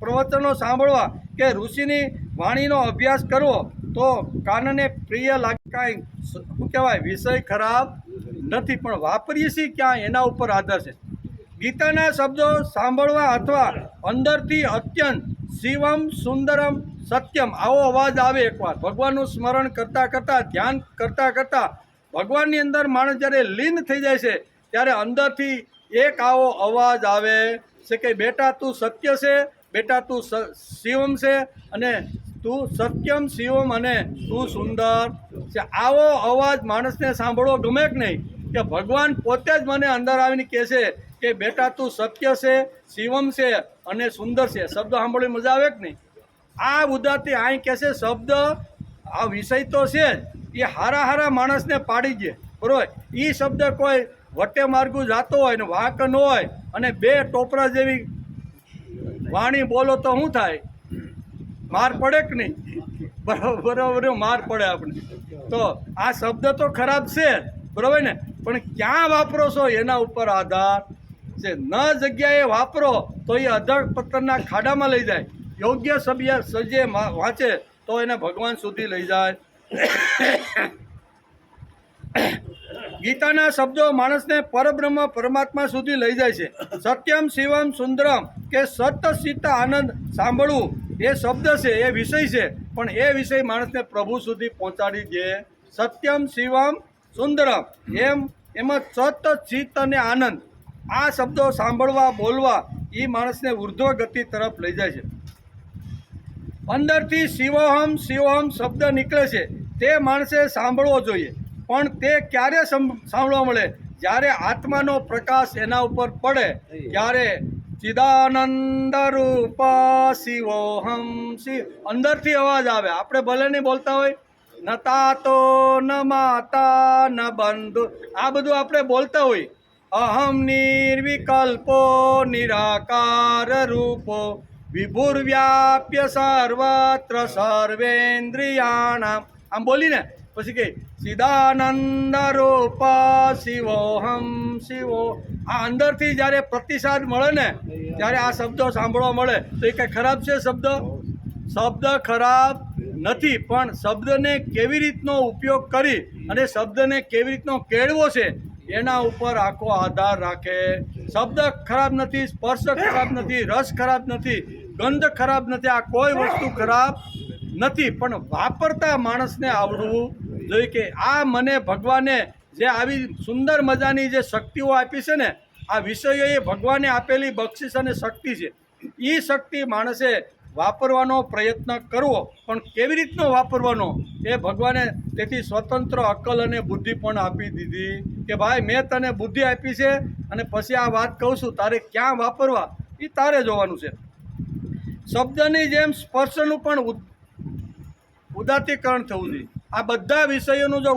પ્રવચનો સાંભળવા કે ઋષિની વાણીનો અભ્યાસ કરવો તો કાનને પ્રિય લાગે. કાંઈ શું કહેવાય, વિષય ખરાબ નથી, પણ વાપરીએ છીએ ક્યાં એના ઉપર આધાર છે. ગીતાના શબ્દો સાંભળવા અથવા અંદરથી અત્યંત શિવમ, સુંદરમ, સત્યમ આવો અવાજ આવે એકવાર, ભગવાનનું સ્મરણ કરતાં કરતાં, ધ્યાન કરતાં કરતાં ભગવાનની અંદર માણસ જ્યારે લીન થઈ જાય છે ત્યારે અંદરથી એક આવો અવાજ આવે છે કે બેટા તું સત્ય છે, બેટા તું શિવમ છે, અને તું સત્યમ, શિવમ, અને તું સુંદર છે. આવો અવાજ માણસને સાંભળવો ગમે કે નહીં? કે ભગવાન પોતે જ મને અંદર આવીને કહે છે કે બેટા તું સત્ય છે, શિવમ છે અને સુંદર છે. શબ્દ સાંભળવી મજા આવે કે નહીં? આ ઉદાતી અહીં કહે છે શબ્દ, આ વિષય તો છે જ, એ હારા માણસને પાડી દે, બરાબર. એ શબ્દ કોઈ વટે માર્ગું જાતો હોય ને વાંક ન હોય અને બે ટોપરા જેવી વાણી બોલો તો શું થાય? માર પડે કે નહીં? બરાબર, માર પડે આપણે. તો આ શબ્દ તો ખરાબ છે, બરાબર ને, પણ ક્યાં વાપરો છો એના ઉપર આધાર છે. ન જગ્યાએ વાપરો તો એ અધપતનના ખાડામાં લઈ જાય. યોગ્ય સજ્જે વાંચે તો એને ભગવાન સુધી લઈ જાય. ગીતાના શબ્દો માણસને પરબ્રહ્મ, પરમાત્મા સુધી લઈ જાય છે. સત્યમ, શિવમ, સુંદરમ કે સત, ચિત્ત, આનંદ સાંભળવું એ શબ્દ છે, એ વિષય છે, પણ એ વિષય માણસને પ્રભુ સુધી પહોંચાડી દે. સત્યમ, શિવમ, સુંદરમ એમાં સત, ચિત્ત અને આનંદ આ શબ્દો સાંભળવા, બોલવા એ માણસને ઉર્ધ્વ ગતિ તરફ લઈ જાય છે. અંદરથી શિવોહમ શિવોહમ શબ્દ નીકળે છે તે માણસે સાંભળવો જોઈએ, પણ તે ક્યારે સાંભળવા મળે? જ્યારે આત્માનો પ્રકાશ એના ઉપર પડે ત્યારે ચિદાનંદ રૂપ શિવોહમ શિવ અંદરથી અવાજ આવે. આપણે ભલે નહીં બોલતા હોય, ન તાતો ન માતા ન બંધુ, આ બધું આપણે બોલતા હોય. અહમ નિર્વિકલ્પો નિરાકાર રૂપો વિભુર્વ્યાપ્ય સર્વત્ર સર્વેન્દ્રિયાણામ. આમ બોલીને પછી કે ચિદાનંદ રૂપ શિવોહમ શિવો. આ અંદરથી જ્યારે પ્રતિસાદ મળે ને ત્યારે આ શબ્દો સાંભળવા મળે તો એ કંઈ ખરાબ છે શબ્દ? શબ્દ ખરાબ નથી, પણ શબ્દને કેવી રીતનો ઉપયોગ કરી અને શબ્દને કેવી રીતનો કેળવો છે એના ઉપર આખો આધાર રાખે. શબ્દ ખરાબ નથી, સ્પર્શ ખરાબ નથી, રસ ખરાબ નથી, ગંધ ખરાબ નથી, આ કોઈ વસ્તુ ખરાબ નથી, પણ વાપરતા માણસને આવડવું જોઈએ કે આ મને ભગવાને જે આવી સુંદર મજાની જે શક્તિઓ આપી છે ને, આ વિષયોએ ભગવાને આપેલી બક્ષિસ અને શક્તિ છે, એ શક્તિ માણસે વાપરવાનો પ્રયત્ન કરવો. પણ કેવી રીતનો વાપરવાનો એ ભગવાને તેથી સ્વતંત્ર અક્કલ અને બુદ્ધિ પણ આપી દીધી કે ભાઈ મેં તને બુદ્ધિ આપી છે અને પછી આ વાત કહું છું, તારે ક્યાં વાપરવા એ તારે જોવાનું છે. શબ્દની જેમ સ્પર્શનું પણ ઉદાત્તીકરણ થવું જોઈએ. આ બધા વિષયોનું જો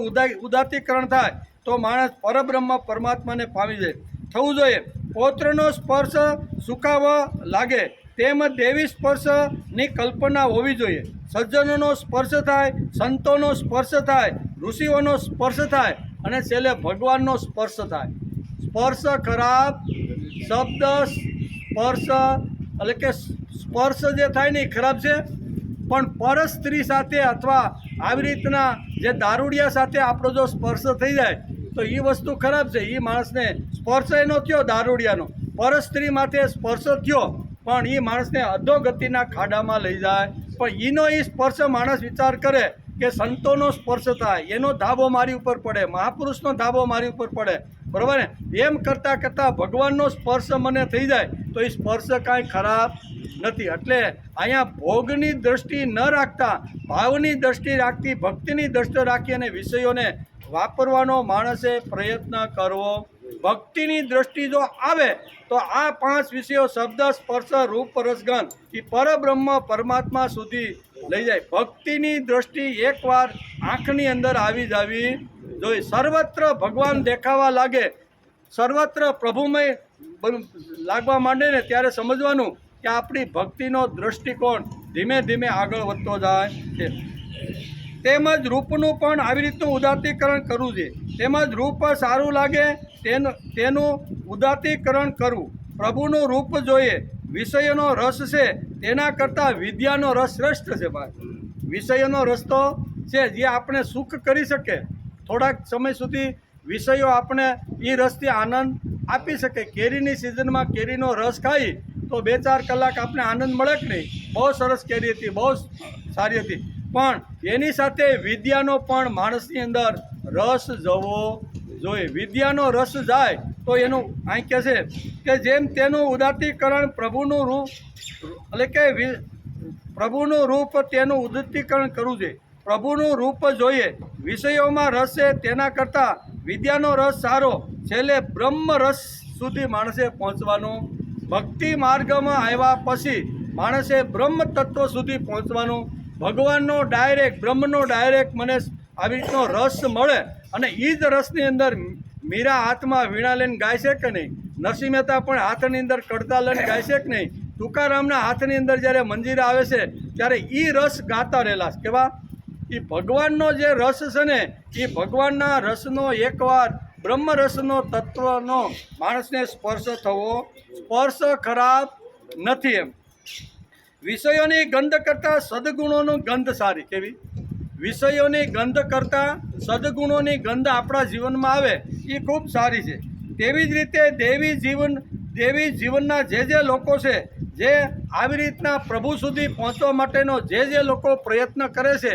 ઉદાત્તીકરણ થાય તો માણસ પરબ્રહ્મ પરમાત્માને પામી જાય. થવું જોઈએ. પૌત્રનો સ્પર્શ સુખાવો લાગે તેમ દેવી સ્પર્શની કલ્પના હોવી જોઈએ. સજ્જનોનો સ્પર્શ થાય, સંતોનો સ્પર્શ થાય, ઋષિઓનો સ્પર્શ થાય અને છેલ્લે ભગવાનનો સ્પર્શ થાય. સ્પર્શ ખરાબ શબ્દ, સ્પર્શ એટલે કે સ્પર્શ જે થાય ને એ ખરાબ છે, પણ પર સ્ત્રી સાથે અથવા આવી રીતના જે દારૂડિયા સાથે આપણો જો સ્પર્શ થઈ જાય તો એ વસ્તુ ખરાબ છે. એ માણસને સ્પર્શ એનો થયો દારૂડિયાનો, પર સ્ત્રી માથે સ્પર્શ થયો પણ એ માણસને અધોગતિના ખાડામાં લઈ જાય. પણ એનો એ સ્પર્શ માણસ વિચાર કરે કે સંતોનો સ્પર્શ થાય, એનો ધાબો મારી ઉપર પડે, મહાપુરુષનો ધાબો મારી ઉપર પડે, બરાબર ને? એમ કરતાં કરતાં ભગવાનનો સ્પર્શ મને થઈ જાય તો એ સ્પર્શ કાંઈ ખરાબ નથી. એટલે અહીંયા ભોગની દ્રષ્ટિ ન રાખતા ભાવની દ્રષ્ટિ રાખતી, ભક્તિની દ્રષ્ટિ રાખી અને વિષયોને વાપરવાનો માણસે પ્રયત્ન કરવો. ભક્તિની દ્રષ્ટિ જો આવે તો આ 5 વિષયો શબ્દ, સ્પર્શ, રૂપ, રસગંધ એ પરબ્રહ્મ પરમાત્મા સુધી લઈ જાય. ભક્તિની દ્રષ્ટિ એકવાર આંખની અંદર આવી જવી જોઈએ. સર્વત્ર ભગવાન દેખાવા લાગે, સર્વત્ર પ્રભુમય લાગવા માંડે ને ત્યારે સમજવાનું કે આપણી ભક્તિનો દૃષ્ટિકોણ ધીમે ધીમે આગળ વધતો જાય છે. તેમજ રૂપનું પણ આવી રીતનું ઉદાત્તીકરણ કરવું જોઈએ. તેમજ રૂપ સારું લાગે તેનું ઉદાત્તીકરણ કરવું. પ્રભુનું રૂપ જોઈએ. વિષયનો રસ છે તેના કરતાં વિદ્યાનો રસ શ્રેષ્ઠ છે. ભાઈ વિષયનો રસ તો છે જે આપણે સુખ કરી શકે, થોડાક સમય સુધી વિષયો આપણે એ રસથી આનંદ આપી શકે. કેરીની સિઝનમાં કેરીનો રસ ખાઈ તો 2-4 કલાક આપણે આનંદ મળે કે નહીં? બહુ સરસ કેરી હતી, બહુ સારી હતી, પણ એની સાથે વિદ્યાનો પણ માણસની અંદર રસ જવો જોઈએ. વિદ્યાનો રસ જાય તો એનું અહીં કહે છે કે જેમ તેનું ઉદાત્તીકરણ પ્રભુનું રૂપ એટલે કે પ્રભુનું રૂપ તેનું ઉદાત્તીકરણ કરવું જોઈએ. પ્રભુનું રૂપ જોઈએ. વિષયોમાં રસ છે તેના કરતાં વિદ્યાનો રસ સારો. છેલ્લે બ્રહ્મ રસ સુધી માણસે પહોંચવાનું. ભક્તિ માર્ગમાં આવ્યા પછી માણસે બ્રહ્મ તત્વ સુધી પહોંચવાનું. ભગવાનનો ડાયરેક્ટ, બ્રહ્મનો ડાયરેક્ટ મને આવી રીતનો રસ મળે અને એ જ રસની અંદર મીરા હાથમાં વીણા લઈને ગાય છે કે નહીં? નરસિંહ મહેતા પણ હાથની અંદર કડતા લઈને ગાય છે કે નહીં? તુકારામના હાથની અંદર જ્યારે મંજીરા આવે છે ત્યારે એ રસ ગાતા રહેલા. કેવા? એ ભગવાનનો જે રસ છે ને એ ભગવાનના રસનો એકવાર બ્રહ્મ રસનો તત્વનો માણસને સ્પર્શ થવો. સ્પર્શ ખરાબ નથી. એમ વિષયોની ગંધ કરતાં સદગુણોની ગંધ સારી. કેવી? વિષયોની ગંધ કરતાં સદગુણોની ગંધ આપણા જીવનમાં આવે એ ખૂબ સારી છે. તેવી જ રીતે દેવી જીવનના જે લોકો છે, જે આવી રીતના પ્રભુ સુધી પહોંચવા માટેનો જે લોકો પ્રયત્ન કરે છે,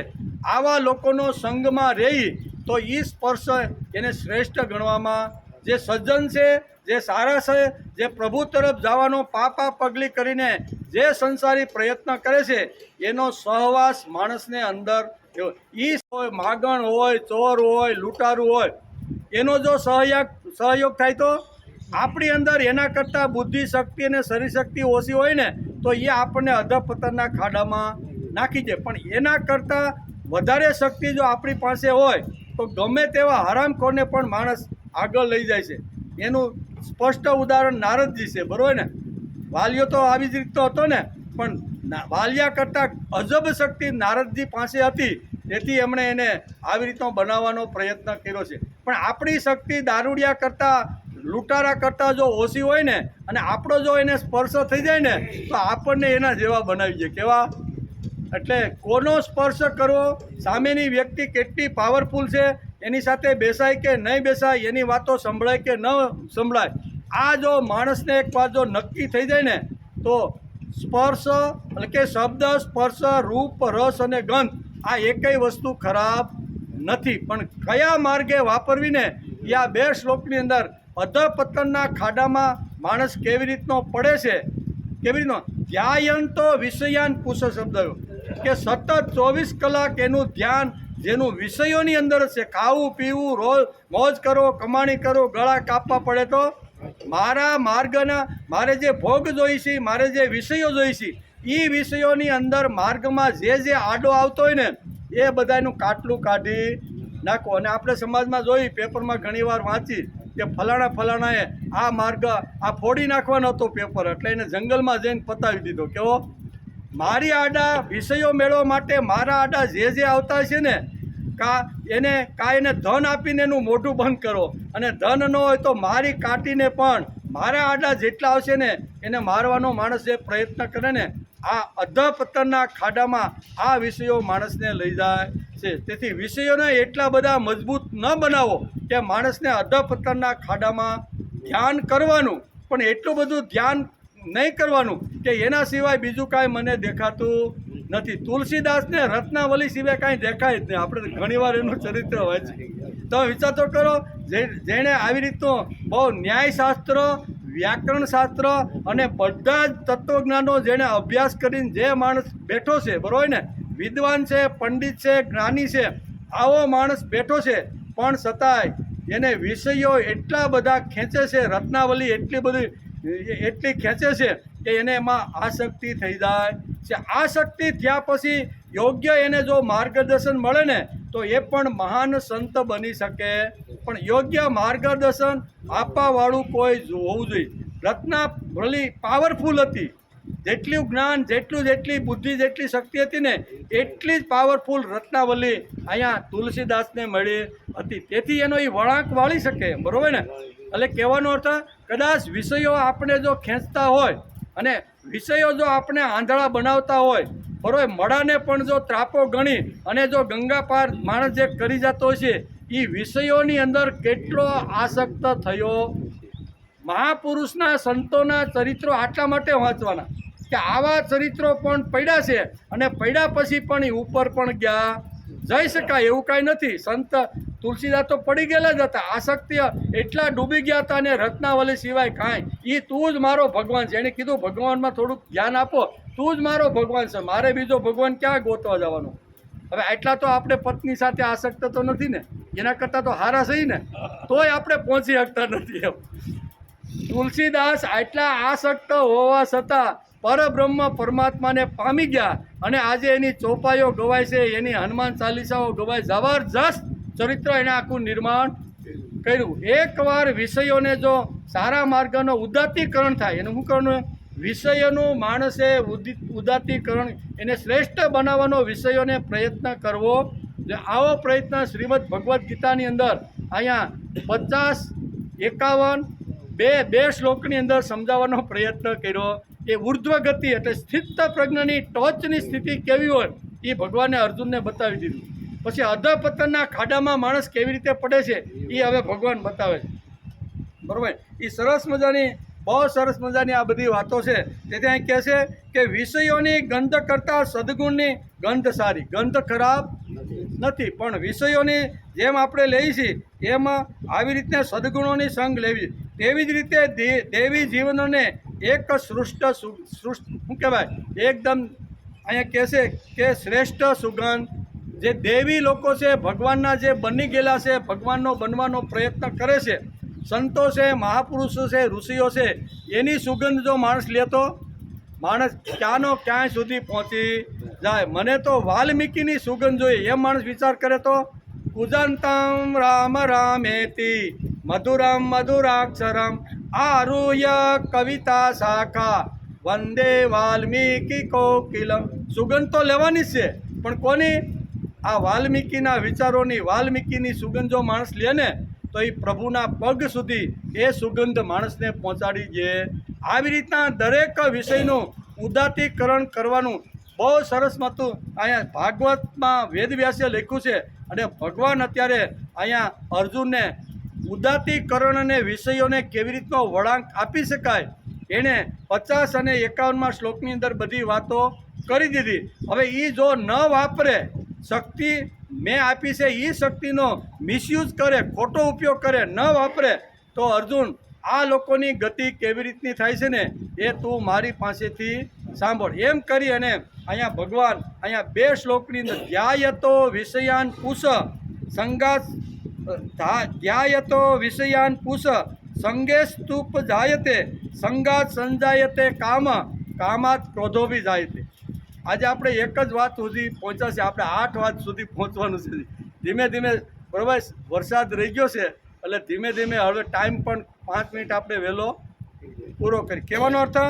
આવા લોકોનો સંગમાં રહી તો એ સ્પર્શ એને શ્રેષ્ઠ ગણવામાં. જે સજ્જન છે, જે સારા છે, જે પ્રભુ તરફ જવાનો પાપા પગલી કરીને જે સંસારી પ્રયત્ન કરે છે એનો સહવાસ માણસને અંદર હોય, માગણ હોય, ચોર હોય, લૂંટારું હોય, એનો જો સહયોગ થાય તો આપણી અંદર એના કરતાં બુદ્ધિ શક્તિ અને શરીર શક્તિ ઓછી હોય ને તો એ આપણને અધપતનના ખાડામાં નાખી જાય. પણ એના કરતાં વધારે શક્તિ જો આપણી પાસે હોય તો ગમે તેવા હરામખોરને પણ માણસ આગળ લઈ જાય છે. એનું સ્પષ્ટ ઉદાહરણ નારદજી છે, બરાબર ને? વાલિયો તો આવી જ રીતનો હતો ને, પણ વાલિયા કરતાં અજબ શક્તિ નારદજી પાસે હતી, તેથી એમણે એને આવી રીતનો બનાવવાનો પ્રયત્ન કર્યો છે. પણ આપણી શક્તિ દારૂડિયા કરતાં, લૂંટારા કરતાં જો ઓછી હોય ને, અને આપણો જો એને સ્પર્શ થઈ જાય ને, તો આપણને એના જેવા બનાવી દે. કેવા? એટલે કોનો સ્પર્શ કરવો, સામેની વ્યક્તિ કેટલી પાવરફુલ છે, એની સાથે બેસાય કે નહીં બેસાય, એની વાતો સંભળાય કે ન સંભળાય, આ જો માણસને એક વાર જો નક્કી થઈ જાય ને, તો સ્પર્શ એટલે કે શબ્દ, સ્પર્શ, રૂપ, રસ અને ગંધ આ એકેય વસ્તુ ખરાબ નથી. પણ કયા માર્ગે વાપરવી ને, એ આ 2 શ્લોકની અંદર અધપતનના ખાડામાં માણસ કેવી રીતનો પડે છે, કેવી રીતનો ધ્યાયંતો વિષયાન પુષ શબ્દ કે સતત 24 કલાક એનું ધ્યાન જેનું વિષયોની અંદર છે, ખાવું પીવું, રોજ મોજ કરો, કમાણી કરો, ગળા કાપવા પડે તો મારા માર્ગના, મારે જે ભોગ જોઈશે, મારે જે વિષયો જોઈશે, એ વિષયોની અંદર માર્ગમાં જે આડો આવતો હોય ને, એ બધાનું કાટલું કાઢી નાખો. અને આપણે સમાજમાં જોઈ, પેપરમાં ઘણીવાર વાંચી કે ફલાણાએ આ માર્ગ આ ફોડી નાખવાનો હતો પેપર, એટલે એને જંગલમાં જઈને પતાવી દીધો. કેવો? મારી આડા વિષયો મેળવવા માટે મારા આડા જે આવતા છે ને, એને ધન આપીને એનું મોઢું બંધ કરો, અને ધન ન હોય તો મારી કાઢીને પણ મારા આડા જેટલા આવશે ને એને મારવાનો માણસ જે પ્રયત્ન કરે ને, આ અધપતનના ખાડામાં આ વિષયો માણસને લઈ જાય છે. તેથી વિષયોને એટલા બધા મજબૂત ન બનાવો કે માણસને અધપતનના ખાડામાં ધ્યાન કરવાનું, પણ એટલું બધું ધ્યાન નહીં કરવાનું કે એના સિવાય બીજું કાંઈ મને દેખાતું નથી. તુલસીદાસને રત્નાવલી સિવાય કાંઈ દેખાય જ નહીં. આપણે ઘણીવાર એનું ચરિત્ર વાંચીએ. તમે વિચાર તો કરો, જેણે આવી રીતનો બહુ ન્યાયશાસ્ત્ર, વ્યાકરણશાસ્ત્ર અને બધા જ તત્વજ્ઞાનો જેણે અભ્યાસ કરીને જે માણસ બેઠો છે, બરાબર ને, વિદ્વાન છે, પંડિત છે, જ્ઞાની છે, આવો માણસ બેઠો છે, પણ છતાંય એને વિષયો એટલા બધા ખેંચે છે, રત્નાવલી એટલી ખેંચે છે કે એને એમાં આસક્તિ થઈ જાય છે. આસક્તિ થયા પછી યોગ્ય એને જો માર્ગદર્શન મળે ને, તો એ પણ મહાન સંત બની શકે. પણ યોગ્ય માર્ગદર્શન આપવાવાળું કોઈ હોવું જોઈએ. રત્નાવલી પાવરફુલ હતી, જેટલું જ્ઞાન, જેટલી બુદ્ધિ, જેટલી શક્તિ હતી ને, એટલી જ પાવરફુલ રત્નાવલી અહીંયા તુલસીદાસને મળી હતી. તેથી એનો એ વળાંક વાળી શકે, બરાબર ને? એટલે કહેવાનો અર્થ, કદાચ વિષયો આપણે જો ખેંચતા હોય અને વિષયો જો આપણે આંધળા બનાવતા હોય, બરાબર, મળાને પણ જો ત્રાપો ગણી અને જો ગંગા પાર માણસ જે કરી જતો છે, એ વિષયોની અંદર કેટલો આસક્ત થયો. મહાપુરુષના, સંતોના ચરિત્રો આટલા માટે વાંચવાના કે આવા ચરિત્રો પણ પડ્યા છે, અને પડ્યા પછી પણ એ ઉપર પણ ગયા જઈ શકાય એવું કાંઈ નથી. સંત તુલસીદાસ તો પડી ગયેલા જ હતા, આસક્તિ એટલા ડૂબી ગયા હતા, અને રત્નાવલી સિવાય કાંઈ, એ તું જ મારો ભગવાન છે. એણે કીધું ભગવાનમાં થોડુંક ધ્યાન આપો, તું જ મારો ભગવાન છે, મારે બીજો ભગવાન ક્યાં ગોતવા જવાનો. હવે એટલા તો આપણે પત્ની સાથે આસક્ત તો નથી ને, એના કરતાં તો હારા સહી ને, તોય આપણે પહોંચી શકતા નથી. એમ તુલસીદાસ આટલા આસક્ત હોવા છતાં પરબ્રહ્મ પરમાત્માને પામી ગયા, અને આજે એની ચોપાઈઓ ગવાય છે, એની હનુમાન ચાલીસાઓ ગવાય, જબરજસ્ત ચરિત્ર એને આખું નિર્માણ કર્યું. એકવાર વિષયોને જો સારા માર્ગનો ઉદાત્તીકરણ થાય, એનું શું કરવાનું? વિષયોનું માણસે ઉદાત્તીકરણ, એને શ્રેષ્ઠ બનાવવાનો વિષયોને પ્રયત્ન કરવો. આવો પ્રયત્ન શ્રીમદ ભગવદ્ ગીતાની અંદર અહીંયા 50, 51 બે શ્લોકની અંદર સમજાવવાનો પ્રયત્ન કર્યો. એ ઉર્ધ્વ ગતિ એટલે સ્થિત પ્રજ્ઞની ટોચની સ્થિતિ કેવી હોય એ ભગવાને અર્જુનને બતાવી દીધું. પછી અધપતનના ખાડામાં માણસ કેવી રીતે પડે છે એ હવે ભગવાન બતાવે છે, બરાબર? એ સરસ મજાની, બહુ સરસ મજાની આ બધી વાતો છે. તેથી અહીં કહે છે કે વિષયોની ગંધ કરતાં સદગુણની ગંધ સારી. ગંધ ખરાબ નથી, પણ વિષયોની જેમ આપણે લઈએ છીએ એમ આવી રીતે સદગુણોની સંગ લેવી. તેવી જ રીતે દેવી જીવનોને એક સૃષ્ટ શું કહેવાય, એકદમ અહીંયા કહે છે કે શ્રેષ્ઠ સુગંધ. જે દેવી લોકો છે, ભગવાનના જે બની ગયેલા છે, ભગવાનનો બનવાનો પ્રયત્ન કરે છે, સંતો છે, મહાપુરુષો છે, ઋષિઓ છે, એની સુગંધ જો માણસ લેતો, માણસ ક્યાંનો ક્યાંય સુધી પહોંચી જાય. મને તો વાલ્મીકીની સુગંધ જોઈએ એમ માણસ વિચાર કરે તો કુજંતમ રામ રામેતિ મધુરમ મધુરાક્ષરમ આરુહ્ય કવિતા શાખા વંદે વાલ્મીકી કોકિલમ. સુગંધ તો લેવાની જ છે, પણ કોની? આ વાલ્મીકીના વિચારોની, વાલ્મીકીની સુગંધ જો માણસ લે ને તો એ પ્રભુના પગ સુધી એ સુગંધ માણસને પહોંચાડી દે. આવી રીતના દરેક વિષયનું ઉદાત્તીકરણ કરવાનું બહુ સરસ મતું અહીંયા ભાગવતમાં વેદવ્યાસે લખ્યું છે. અને ભગવાન અત્યારે અહીંયા અર્જુનને ઉદાત્તીકરણ અને વિષયોને કેવી રીતનો વળાંક આપી શકાય એણે 50 અને 51માં શ્લોકની અંદર બધી વાતો કરી દીધી. હવે એ જો ન વાપરે, શક્તિ મેં આપી છે એ શક્તિનો મિસયુઝ કરે, ખોટો ઉપયોગ કરે, ન વાપરે, તો અર્જુન આ લોકોની ગતિ કેવી રીતની થાય છે ને એ તું મારી પાસેથી સાંભળ. એમ કરી અને અહીંયા ભગવાન અહીંયા 2 શ્લોકની અંદર ધ્યાયતો વિષયાન પુષ સંગાત ધ્યાયતો વિષયાન પુષ સંગે સ્તુપ જાયતે સંગાત સંજાયતે કામ કામાત ક્રોધો બી જાયતે. આજે આપણે એક જ વાત સુધી પહોંચ્યા છે, આપણે 8 વાત સુધી પહોંચવાનું છે. ધીમે ધીમે બરાબર વરસાદ રહી ગયો છે એટલે ધીમે ધીમે હવે ટાઈમ પણ 5 મિનિટ આપણે વહેલો પૂરો કરી. કહેવાનો અર્થ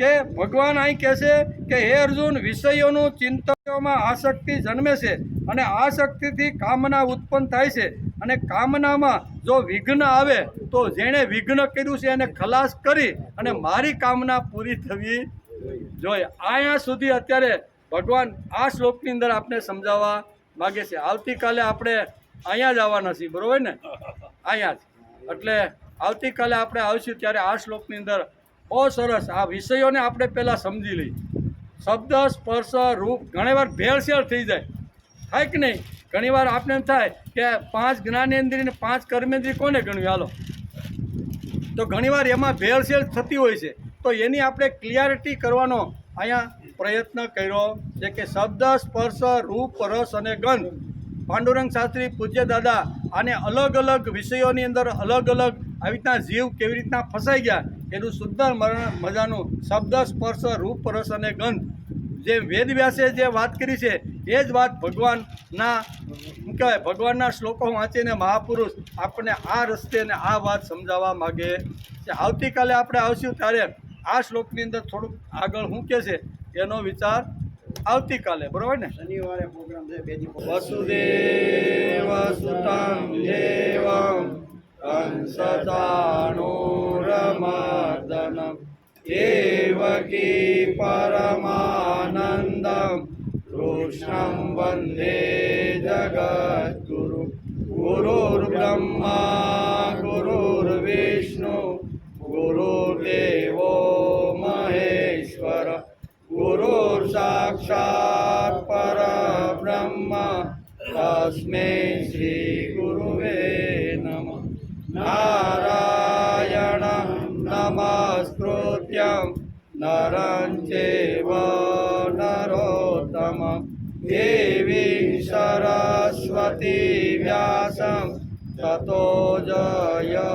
કે ભગવાન અહીં કહે છે કે હે અર્જુન, વિષયોનું ચિંતનમાં આસક્તિ જન્મે છે અને આસક્તિથી કામના ઉત્પન્ન થાય છે. અને કામનામાં જો વિઘ્ન આવે તો જેણે વિઘ્ન કર્યું છે એને ખલાસ કરી અને મારી કામના પૂરી થવી જોઈએ. અહીંયા સુધી અત્યારે ભગવાન આ શ્લોકની અંદર આપણે સમજાવવા માગે છે. આવતીકાલે આપણે અહીંયા જ આવવાના છીએ, બરાબર ને? અહીંયા જ. એટલે આવતીકાલે આપણે આવીશું ત્યારે આ શ્લોકની અંદર બહુ સરસ આ વિષયોને આપણે પહેલાં સમજી લઈએ. શબ્દ, સ્પર્શ, રૂપ ઘણીવાર ભેળસેળ થઈ જાય, થાય કે નહીં? ઘણીવાર આપણે એમ થાય કે 5 જ્ઞાનેન્દ્રિય ને 5 કર્મેન્દ્રિય કોને ગણવી? હાલો, તો ઘણીવાર એમાં ભેળસેળ થતી હોય છે. તો એની આપણે ક્લિયરિટી કરવાનો અહીંયા પ્રયત્ન કર્યો છે કે શબ્દ, સ્પર્શ, રૂપ, રસ અને ગંધ. પાંડુરંગ શાસ્ત્રી પૂજ્ય દાદા આને અલગ અલગ વિષયોની અંદર અલગ અલગ આવી રીતના જીવ કેવી રીતના ફસાઈ ગયા એનું સુંદર મજાનું શબ્દ, સ્પર્શ, રૂપ, રસ અને ગંધ જે વેદવ્યાસે જે વાત કરી છે એ જ વાત ભગવાનના શું કહેવાય ભગવાનના શ્લોકો વાંચીને મહાપુરુષ આપણને આ રસ્તે ને આ વાત સમજાવવા માગે છે. આવતીકાલે આપણે આવશું ત્યારે આ શ્લોકની અંદર થોડુંક આગળ શું કહે છે એનો વિચાર આવતીકાલે, બરાબર ને? શનિવારે પ્રોગ્રામ છે, 2 દી વસુદેવ સુતં દેવં કંસચાણૂરમર્દનમ દેવકી પરમાનંદમ કૃષ્ણં વંદે જગદ્ગુરુ. ગુરુર્બ્રહ્મા ગુરુર્વિષ્ણુ ગુરુર્દેવો મહેશ્વર ગુરુર સાક્ષાત પરબ્રહ્મ તસ્મૈ શ્રી ગુરુવે નમઃ. નારાયણં નમસ્કૃત્યં નરં ચૈવ નરોત્તમં દેવીં સરસ્વતી વ્યાસં તતો જય